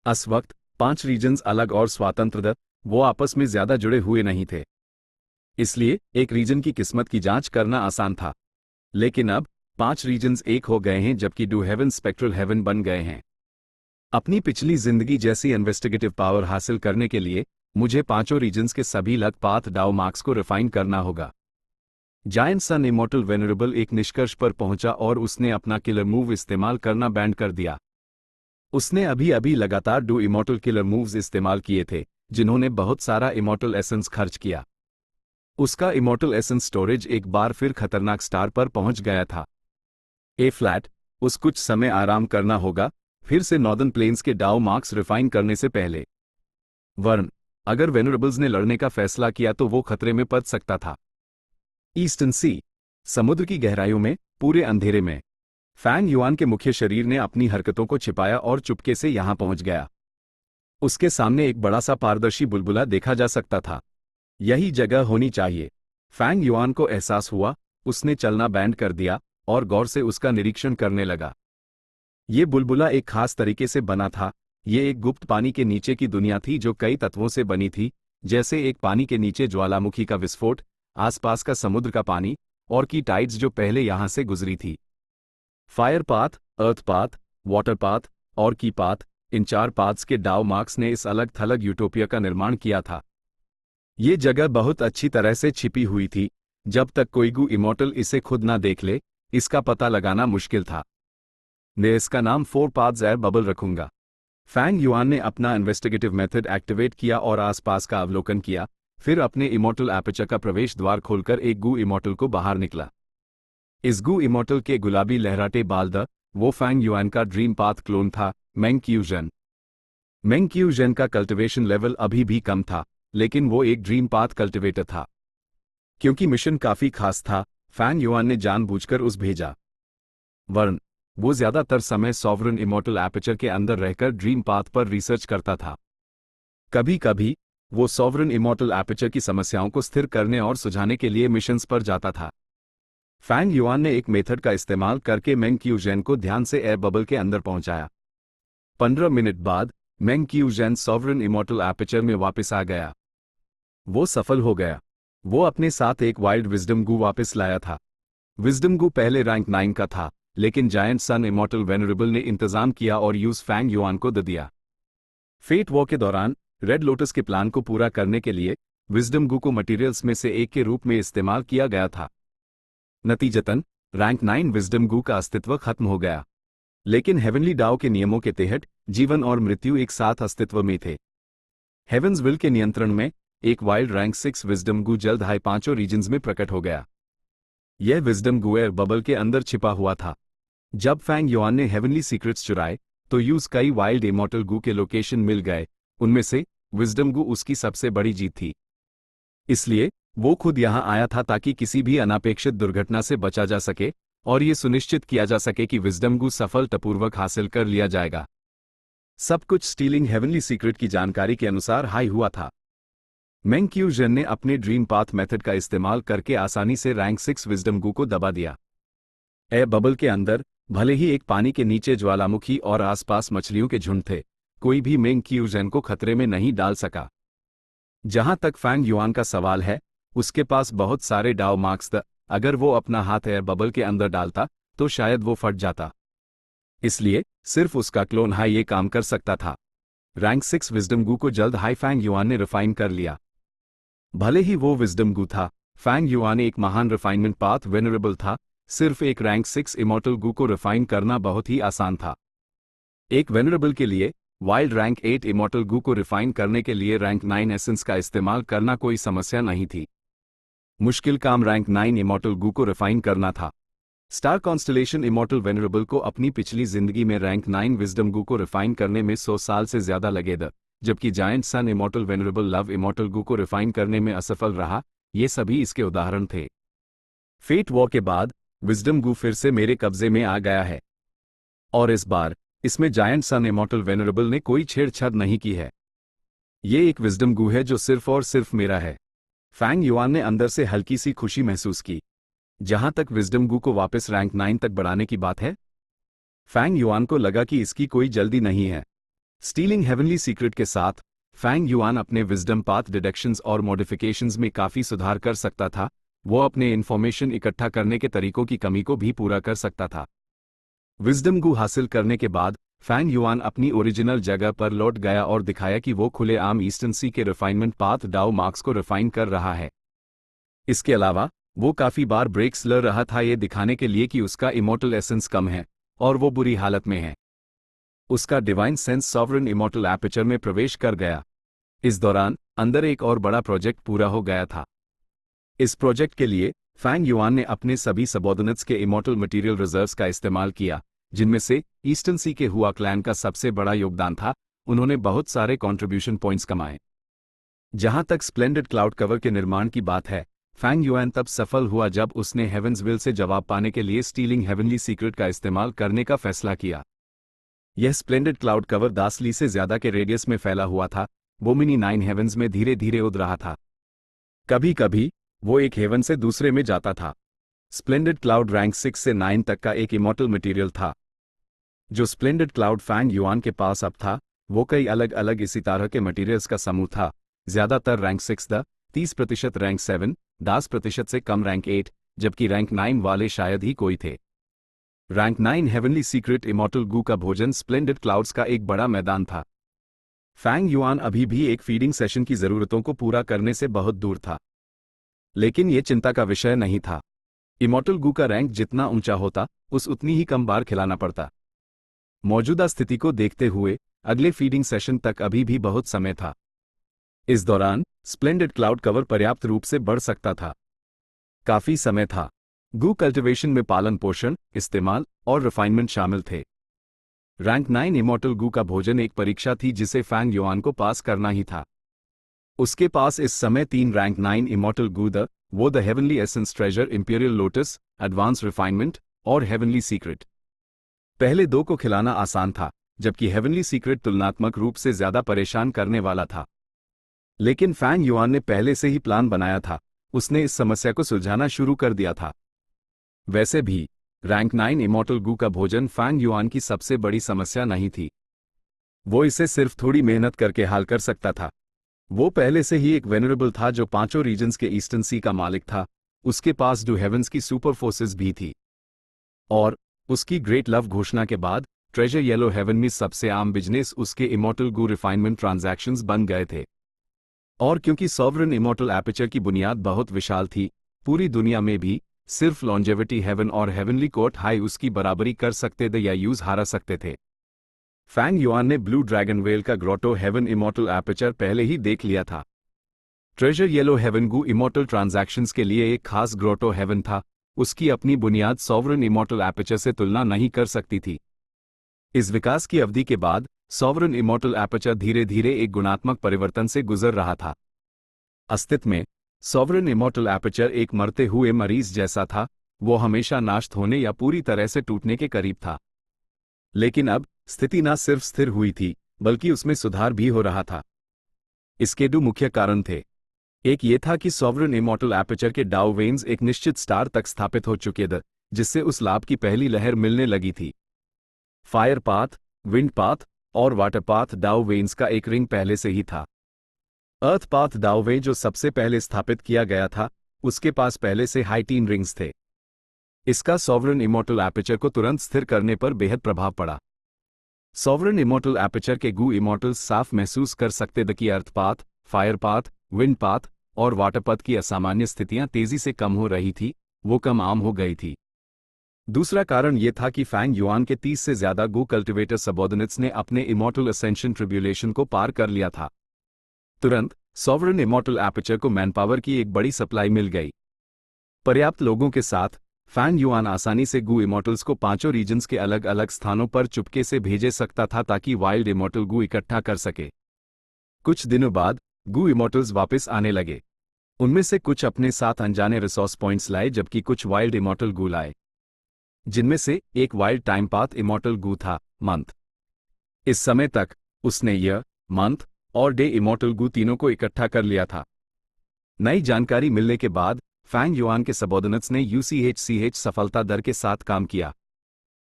इस वक्त 5 रीजन्स अलग और स्वतंत्र थे, वो आपस में ज्यादा जुड़े हुए नहीं थे। इसलिए एक रीजन की किस्मत की जांच करना आसान था। लेकिन अब 5 रीजन्स एक हो गए हैं, जबकि डू हेवन स्पेक्ट्रल हेवन बन गए हैं। अपनी पिछली जिंदगी जैसी इन्वेस्टिगेटिव पावर हासिल करने के लिए मुझे 5 रीजन्स के सभी लकपात डाउ मार्क्स को रिफाइन करना होगा। जायंट सन इमॉर्टल वेनरेबल एक निष्कर्ष पर पहुंचा और उसने अपना किलर मूव इस्तेमाल करना बैंड कर दिया। उसने अभी अभी लगातार डू इमॉर्टल किलर मूव्स इस्तेमाल किए थे, जिन्होंने बहुत सारा इमॉर्टल एसेंस खर्च किया। उसका इमॉर्टल एसेंस स्टोरेज एक बार फिर खतरनाक स्टार पर पहुंच गया था। ए फ्लैट, उस कुछ समय आराम करना होगा, फिर से नॉर्दर्न प्लेन्स के डाउ मार्क्स रिफाइन करने से पहले। वर्ण, अगर वेनरेबल्स ने लड़ने का फैसला किया तो वो खतरे में पड़ सकता था। ईस्टर्न सी, समुद्र की गहराइयों में, पूरे अंधेरे में, फैंग युआन के मुख्य शरीर ने अपनी हरकतों को छिपाया और चुपके से यहां पहुंच गया। उसके सामने एक बड़ा सा पारदर्शी बुलबुला देखा जा सकता था। यही जगह होनी चाहिए। फैंग युआन को एहसास हुआ, उसने चलना बैंड कर दिया और गौर से उसका निरीक्षण करने लगा। ये बुलबुला एक खास तरीके से बना था। ये एक गुप्त पानी के नीचे की दुनिया थी जो कई तत्वों से बनी थी, जैसे एक पानी के नीचे ज्वालामुखी का विस्फोट, आसपास का समुद्र का पानी, और की टाइड्स जो पहले यहां से गुजरी थी। फायर पाथ, अर्थ पाथ, वाटर पाथ और की पाथ, इन 4 पाथ्स के डाउ मार्क्स ने इस अलग थलग यूटोपिया का निर्माण किया था। ये जगह बहुत अच्छी तरह से छिपी हुई थी। जब तक कोई गु इमॉर्टल इसे खुद ना देख ले, इसका पता लगाना मुश्किल था। मैं इसका नाम 4 पाथ्स एयर बबल रखूंगा। फैंग युआन ने अपना इन्वेस्टिगेटिव मेथड एक्टिवेट किया और आसपास का अवलोकन किया, फिर अपने इमॉर्टल एपर्चर का प्रवेश द्वार खोलकर एक गु इमॉर्टल को बाहर निकला। इस गु इमॉर्टल के गुलाबी लहराटे बाल वो फैंग युआन का ड्रीम पाथ क्लोन था, मेंग क्यूजन। मेंग क्यूजन का कल्टिवेशन लेवल अभी भी कम था, लेकिन वो एक ड्रीम पाथ कल्टिवेटर था। क्योंकि मिशन काफी खास था, फैंग युआन ने जानबूझकर उस भेजा। वर्ण, वो ज्यादातर समय सॉवरन इमॉर्टल एपर्चर के अंदर रहकर ड्रीम पाथ पर रिसर्च करता था। कभी कभी वो सॉवरन इमॉर्टल एपर्चर की समस्याओं को स्थिर करने और सुझाने के लिए मिशंस पर जाता था। फैंग युआन ने एक मेथड का इस्तेमाल करके मेंग क्यूजन को ध्यान से एयर बबल के अंदर पहुंचाया। 15 मिनट बाद मेंग क्यूजन सॉवरन इमॉर्टल एपर्चर में वापस आ गया। वो सफल हो गया। वो अपने साथ एक वाइल्ड विजडम गू वापस लाया था। विजडम गू पहले रैंक 9 का था, लेकिन जायंट सन इमॉर्टल वेनरेबल ने इंतजाम किया और यूज फैंग युआन को दे दिया। फेट वॉर के दौरान रेड लोटस के प्लान को पूरा करने के लिए विजडम गू को मटेरियल्स में से एक के रूप में इस्तेमाल किया गया था। नतीजतन रैंक 9 विजडम गू का अस्तित्व खत्म हो गया। लेकिन हेवनली डाओ के नियमों के तहत जीवन और मृत्यु एक साथ अस्तित्व में थे। हेवंस विल के नियंत्रण में एक वाइल्ड रैंक 6 विजडम गू जल्द हाई 5 रीजन्स में प्रकट हो गया। यह विजडम गू एयर बबल के अंदर छिपा हुआ था। जब फैंग युआन ने हेवनली सीक्रेट्स चुराए तो यूज कई वाइल्ड इमॉर्टल गू के लोकेशन मिल गए, उनमें से विजडम गू उसकी सबसे बड़ी जीत थी। इसलिए वो खुद यहां आया था ताकि किसी भी अनापेक्षित दुर्घटना से बचा जा सके और ये सुनिश्चित किया जा सके कि विजडम गू सफलतापूर्वक हासिल कर लिया जाएगा। सब कुछ स्टीलिंग हेवनली सीक्रेट की जानकारी के अनुसार हाई हुआ था। मेंग क्यूजन ने अपने ड्रीम पाथ मेथड का इस्तेमाल करके आसानी से रैंक 6 विजडम गू को दबा दिया। एयर बबल के अंदर भले ही एक पानी के नीचे ज्वालामुखी और आसपास मछलियों के झुंड थे, कोई भी मेंग क्यूजन को खतरे में नहीं डाल सका। जहां तक फैंग युआन का सवाल है, उसके पास बहुत सारे डाउ मार्क्स थे। अगर वो अपना हाथ एयर बबल के अंदर डालता तो शायद वो फट जाता। इसलिए सिर्फ उसका क्लोन हाई ये काम कर सकता था। रैंक 6 विजडम गू को जल्द हाई फैंग युआन ने रिफाइन कर लिया। भले ही वो विजडम गू था, फैंग युआन एक महान रिफाइनमेंट पाथ वेनरेबल था। सिर्फ एक रैंक 6 इमॉर्टल गू को रिफाइन करना बहुत ही आसान था। एक वेनरेबल के लिए वाइल्ड रैंक 8 इमॉर्टल गू को रिफाइन करने के लिए रैंक 9 एसेंस का इस्तेमाल करना कोई समस्या नहीं थी। मुश्किल काम रैंक 9 इमॉर्टल गू को रिफाइन करना था। स्टार कॉन्स्टलेशन इमॉर्टल वेनरेबल को अपनी पिछली जिंदगी में रैंक 9 विजडम गू को रिफाइन करने में 100 साल से ज्यादा लगे थे, जबकि giant sun immortal venerable love immortal गू को रिफाइन करने में असफल रहा। ये सभी इसके उदाहरण थे। फेट वॉर के बाद विजडम गू फिर से मेरे कब्जे में आ गया है, और इस बार इसमें जायंट सन इमॉर्टल वेनरेबल ने कोई छेड़छाड़ नहीं की है। ये एक विजडम गू है जो सिर्फ और सिर्फ मेरा है। फैंग युआन ने अंदर से हल्की सी खुशी महसूस की। जहां तक विजडम गू को वापस रैंक 9 तक बढ़ाने की बात है, फैंग युआन को लगा कि इसकी कोई जल्दी नहीं है। स्टीलिंग हेवनली सीक्रेट के साथ फैंग युआन अपने विजडम पाथ डिडक्शंस और मॉडिफिकेशंस में काफी सुधार कर सकता था। वो अपने इन्फॉर्मेशन इकट्ठा करने के तरीकों की कमी को भी पूरा कर सकता था। विजडम गू हासिल करने के बाद फैंग युआन अपनी ओरिजिनल जगह पर लौट गया और दिखाया कि वो खुलेआम ईस्टर्न सी के रिफाइनमेंट पाथ डाउ मार्क्स को रिफाइन कर रहा है। इसके अलावा वो काफी बार ब्रेक्स ले रहा था, ये दिखाने के लिए कि उसका इमॉर्टल एसेंस कम है और वो बुरी हालत में है। उसका divine sense sovereign immortal aperture में प्रवेश कर गया। इस दौरान अंदर एक और बड़ा प्रोजेक्ट पूरा हो गया था। इस प्रोजेक्ट के लिए फैंग युआन ने अपने सभी सबऑर्डिनेट्स के इमॉर्टल मटेरियल रिजर्व्स का इस्तेमाल किया, जिनमें से ईस्टर्न सी के हुआ क्लैन का सबसे बड़ा योगदान था। उन्होंने बहुत सारे कंट्रीब्यूशन पॉइंट्स कमाए। जहां तक स्प्लेंडेड क्लाउड कवर के निर्माण की बात है, फैंग युआन तब सफल हुआ जब उसने हेवंस विल से जवाब पाने के लिए स्टीलिंग हेवनली सीक्रेट का इस्तेमाल करने का फैसला किया। यह स्प्लेंडेड क्लाउड कवर 10 ली से ज्यादा के रेडियस में फैला हुआ था। वो मिनी 9 हेवंस में धीरे धीरे उड़ रहा था। कभी कभी वो एक हेवन से दूसरे में जाता था। स्प्लेंडेड क्लाउड रैंक 6 से 9 तक का एक इमॉर्टल मटेरियल था। जो स्प्लेंडेड क्लाउड फैंग युआन के पास अब था, वो कई अलग अलग इसी तरह के मटेरियल्स का समूह था। ज्यादातर रैंक 6 द 30%, रैंक 7 10% से कम रैंक 8, जबकि रैंक 9 वाले शायद ही कोई थे। रैंक 9 हेवनली सीक्रेट इमॉर्टल गू का भोजन स्प्लेंडेड क्लाउड्स का एक बड़ा मैदान था। फैंग युआन अभी भी एक फीडिंग सेशन की जरूरतों को पूरा करने से बहुत दूर था, लेकिन ये चिंता का विषय नहीं था। इमॉर्टल गू का रैंक जितना ऊंचा होता, उतनी ही कम बार खिलाना पड़ता। मौजूदा स्थिति को देखते हुए अगले फीडिंग सेशन तक अभी भी बहुत समय था। इस दौरान स्प्लेंडेड क्लाउड कवर पर्याप्त रूप से बढ़ सकता था। काफी समय था। गू कल्टीवेशन में पालन पोषण, इस्तेमाल और रिफाइनमेंट शामिल थे। रैंक 9 इमॉर्टल गू का भोजन एक परीक्षा थी जिसे फैंग युआन को पास करना ही था। उसके पास इस समय 3 rank 9 immortal Gu the heavenly essence treasure, imperial lotus, advance refinement और हेवनली सीक्रेट। पहले दो को खिलाना आसान था, जबकि हेवनली सीक्रेट तुलनात्मक रूप से ज्यादा परेशान करने वाला था। लेकिन फैंग युआन ने पहले से ही प्लान बनाया था। उसने इस समस्या को सुलझाना शुरू कर दिया था। वैसे भी रैंक 9 इमॉर्टल गू का भोजन फैंग युआन की सबसे बड़ी समस्या नहीं थी। वो इसे सिर्फ थोड़ी मेहनत करके हाल कर सकता था। वो पहले से ही एक वेनरेबल था जो 5 रीजन्स के ईस्टर्न सी का मालिक था। उसके पास डू हेवंस की सुपर फोर्सेस भी थी। और उसकी ग्रेट लव घोषणा के बाद ट्रेजर येलो हेवन में सबसे आम बिजनेस उसके इमॉर्टल गू रिफाइनमेंट ट्रांजैक्शंस बन गए थे। और क्योंकि सॉवरन इमॉर्टल एपर्चर की बुनियाद बहुत विशाल थी, पूरी दुनिया में भी सिर्फ लॉन्जेविटी हेवन और हेवनली कोर्ट हाई उसकी बराबरी कर सकते थे या यूज हारा सकते थे। फैंग युआन ने ब्लू ड्रैगन वेल का ग्रोटो हेवन इमॉर्टल एपर्चर पहले ही देख लिया था। ट्रेजर येलो हेवन गू इमॉर्टल ट्रांजैक्शंस के लिए एक खास ग्रोटो हेवन था। उसकी अपनी बुनियाद सॉवरन इमॉर्टल एपर्चर से तुलना नहीं कर सकती थी। इस विकास की अवधि के बाद सॉवरन इमॉर्टल एपर्चर धीरे धीरे एक गुणात्मक परिवर्तन से गुजर रहा था। अस्तित्व में सॉवरन इमॉर्टल एपर्चर एक मरते हुए मरीज जैसा था। वो हमेशा नाश होने या पूरी तरह से टूटने के करीब था। लेकिन अब स्थिति न सिर्फ स्थिर हुई थी, बल्कि उसमें सुधार भी हो रहा था। इसके दो मुख्य कारण थे। एक ये था कि सॉवरन इमॉर्टल एपर्चर के डाउ वेन्स एक निश्चित स्टार तक स्थापित हो चुके थे, जिससे उस लाभ की पहली लहर मिलने लगी थी। फायर पाथ, विंड पाथ और वाटर पाथ डाउ वेन्स का एक रिंग पहले से ही था। अर्थ पाथ डाउ वे जो सबसे पहले स्थापित किया गया था, उसके पास पहले से हाई टीन रिंग्स थे। इसका सॉवरन इमॉर्टल एपर्चर को तुरंत स्थिर करने पर बेहद प्रभाव पड़ा। सॉवरन इमॉर्टल एपर्चर के गू इमॉर्टल्स साफ महसूस कर सकते थे कि earth path, fire path, wind path और वाटर पाथ की असामान्य स्थितियां तेजी से कम हो रही थी। वो कम आम हो गई थी। दूसरा कारण यह था कि फैंग युआन के 30 से ज्यादा गू कल्टिवेटर सबऑर्डिनेट्स ने अपने इमॉर्टल असेंशन ट्रिब्यूलेशन को पार कर लिया था। तुरंत सॉवरन इमॉर्टल एपर्चर को मैनपावर की एक बड़ी सप्लाई मिल गई। पर्याप्त लोगों के साथ फैंग युआन आसानी से गू इमॉर्टल्स को 5 रीजन्स के अलग अलग स्थानों पर चुपके से भेजे सकता था ताकि वाइल्ड इमॉर्टल गू इकट्ठा कर सके। कुछ दिनों बाद गू इमॉर्टल्स वापस आने लगे। उनमें से कुछ अपने साथ अनजाने रिसोर्स पॉइंट्स लाए, जबकि कुछ वाइल्ड इमॉर्टल गू लाए, जिनमें से एक वाइल्ड टाइम पाथ इमॉर्टल गू था, मंथ। इस समय तक उसने ईयर, मंथ और डे इमॉर्टल गू तीनों को इकट्ठा कर लिया था। नई जानकारी मिलने के बाद फैंग युआन के सबऑर्डिनेट्स ने यूसीएच सफलता दर के साथ काम किया।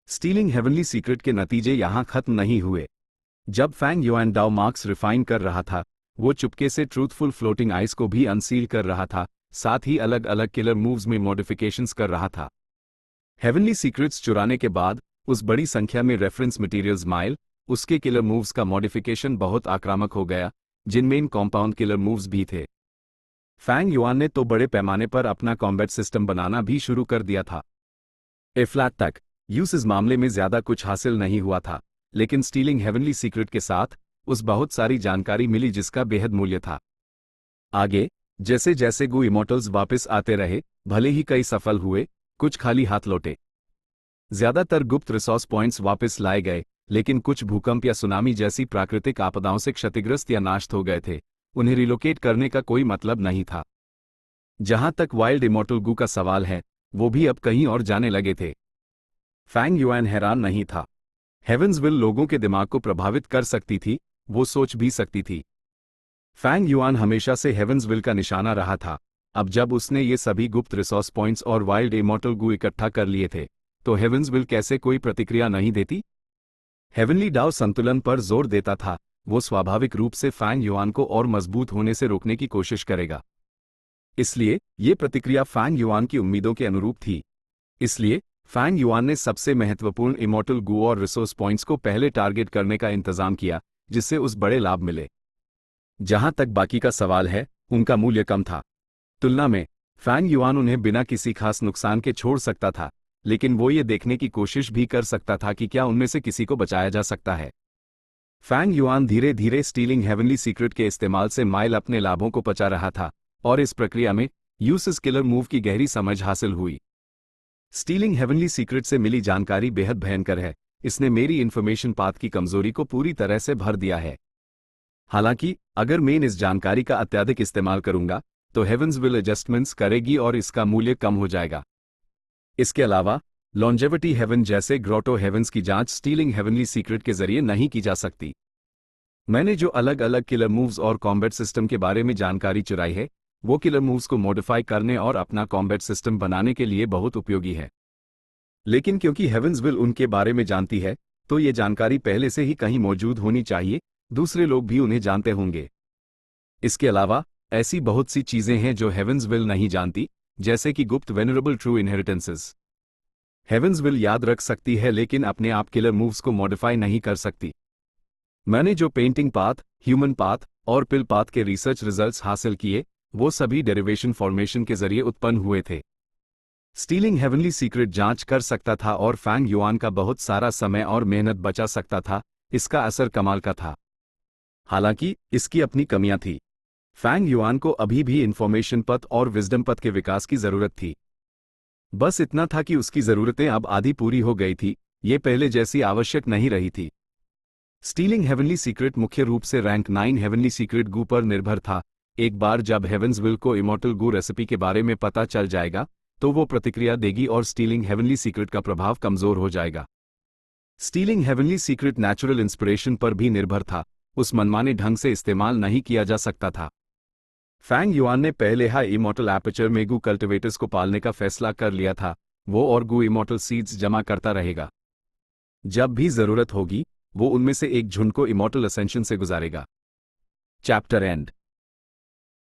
स्टीलिंग हेवनली सीक्रेट के नतीजे यहां खत्म नहीं हुए। जब फैंग युआन डाउ मार्क्स रिफाइन कर रहा था, वो चुपके से ट्रूथफुल फ्लोटिंग आइस को भी अनसील कर रहा था, साथ ही अलग अलग किलर मूव्स में मॉडिफिकेशंस कर रहा था। हेवनली सीक्रेट्स चुराने के बाद उस बड़ी संख्या में रेफरेंस मटेरियल्स माइल, उसके किलर मूव्स का मॉडिफिकेशन बहुत आक्रामक हो गया, जिनमें इन कॉम्पाउंड किलर मूव्स भी थे। फैंग युआन ने तो बड़े पैमाने पर अपना कॉम्बैट सिस्टम बनाना भी शुरू कर दिया था। फ्लैट तक यूस इस मामले में ज्यादा कुछ हासिल नहीं हुआ था, लेकिन स्टीलिंग हेवनली सीक्रेट के साथ उस बहुत सारी जानकारी मिली जिसका बेहद मूल्य था। आगे जैसे जैसे गु इमोटल्स वापस आते रहे, भले ही कई सफल हुए, कुछ खाली हाथ लौटे। ज्यादातर गुप्त रिसोर्स पॉइंट्स वापस लाए गए, लेकिन कुछ भूकंप या सुनामी जैसी प्राकृतिक आपदाओं से क्षतिग्रस्त या नाश हो गए थे। उन्हें रिलोकेट करने का कोई मतलब नहीं था। जहां तक वाइल्ड इमोर्टल गु का सवाल है, वो भी अब कहीं और जाने लगे थे। फैंग युआन हैरान नहीं था। हेवंसविल लोगों के दिमाग को प्रभावित कर सकती थी, वो सोच भी सकती थी। फैंग युआन हमेशा से हेवंसविल का निशाना रहा था। अब जब उसने ये सभी गुप्त रिसोर्स पॉइंट्स और वाइल्ड इमोर्टल गु इकट्ठा कर लिए थे, तो हेवंसविल कैसे कोई प्रतिक्रिया नहीं देती? हेवनली डाउ संतुलन पर जोर देता था। वो स्वाभाविक रूप से फैंग युआन को और मजबूत होने से रोकने की कोशिश करेगा। इसलिए ये प्रतिक्रिया फैंग युआन की उम्मीदों के अनुरूप थी। इसलिए फैंग युआन ने सबसे महत्वपूर्ण इमोर्टल गु और रिसोर्स पॉइंट्स को पहले टारगेट करने का इंतजाम किया, जिससे उस बड़े लाभ मिले। जहां तक बाकी का सवाल है, उनका मूल्य कम था। तुलना में फैंग युआन उन्हें बिना किसी खास नुकसान के छोड़ सकता था, लेकिन वो ये देखने की कोशिश भी कर सकता था कि क्या उनमें से किसी को बचाया जा सकता है। फैंग युआन धीरे धीरे स्टीलिंग हेवनली सीक्रेट के इस्तेमाल से माइल अपने लाभों को पचा रहा था, और इस प्रक्रिया में यूसिस किलर मूव की गहरी समझ हासिल हुई। स्टीलिंग हेवनली सीक्रेट से मिली जानकारी बेहद भयंकर है। इसने मेरी इंफॉर्मेशन पाथ की कमजोरी को पूरी तरह से भर दिया है। हालांकि अगर मैं इस जानकारी का अत्यधिक इस्तेमाल करूंगा, तो हेवंसविल एडजस्टमेंट्स करेगी और इसका मूल्य कम हो जाएगा। इसके अलावा लॉन्जेविटी हेवन जैसे ग्रोटो हेवंस की जांच स्टीलिंग हेवनली सीक्रेट के जरिए नहीं की जा सकती। मैंने जो अलग अलग किलर मूव्स और कॉम्बैट सिस्टम के बारे में जानकारी चुराई है, वो किलर मूव्स को मॉडिफाई करने और अपना कॉम्बैट सिस्टम बनाने के लिए बहुत उपयोगी है। लेकिन क्योंकि हेवंसविल उनके बारे में जानती है, तो ये जानकारी पहले से ही कहीं मौजूद होनी चाहिए। दूसरे लोग भी उन्हें जानते होंगे। इसके अलावा ऐसी बहुत सी चीजें हैं जो हेवंसविल नहीं जानती, जैसे कि गुप्त वेनरेबल ट्रू इनहेरिटेंसेस। हेवंसविल याद रख सकती है, लेकिन अपने आप किलर मूव्स को मॉडिफाई नहीं कर सकती। मैंने जो पेंटिंग पाथ, ह्यूमन पाथ और पिल पाथ के रिसर्च रिजल्ट्स हासिल किए, वो सभी डेरिवेशन फॉर्मेशन के जरिए उत्पन्न हुए थे। स्टीलिंग हेवनली सीक्रेट जांच कर सकता था और फैंग युआन का बहुत सारा समय और मेहनत बचा सकता था। इसका असर कमाल का था। हालांकि इसकी अपनी कमियां थी। फैंग युआन को अभी भी इंफॉर्मेशन पथ और विजडम पथ के विकास की जरूरत थी। बस इतना था कि उसकी जरूरतें अब आधी पूरी हो गई थी, ये पहले जैसी आवश्यक नहीं रही थी। स्टीलिंग हेवनली सीक्रेट मुख्य रूप से रैंक 9 हेवनली सीक्रेट गु पर निर्भर था। एक बार जब हेवंसविल को इमोर्टल गु रेसिपी के बारे में पता चल जाएगा, तो वो प्रतिक्रिया देगी और स्टीलिंग हेवनली सीक्रेट का प्रभाव कमजोर हो जाएगा। Stealing heavenly secret natural inspiration पर भी निर्भर था। उस मनमाने ढंग से इस्तेमाल नहीं किया जा सकता था। फैंग युआन ने पहले हाई इमोर्टल एपर्चर में गु कल्टिवेटर्स को पालने का फैसला कर लिया था। वो और गु इमोर्टल सीड्स जमा करता रहेगा। जब भी जरूरत होगी, वो उनमें से एक झुंड को इमोर्टल असेंशन से गुजारेगा। Chapter and.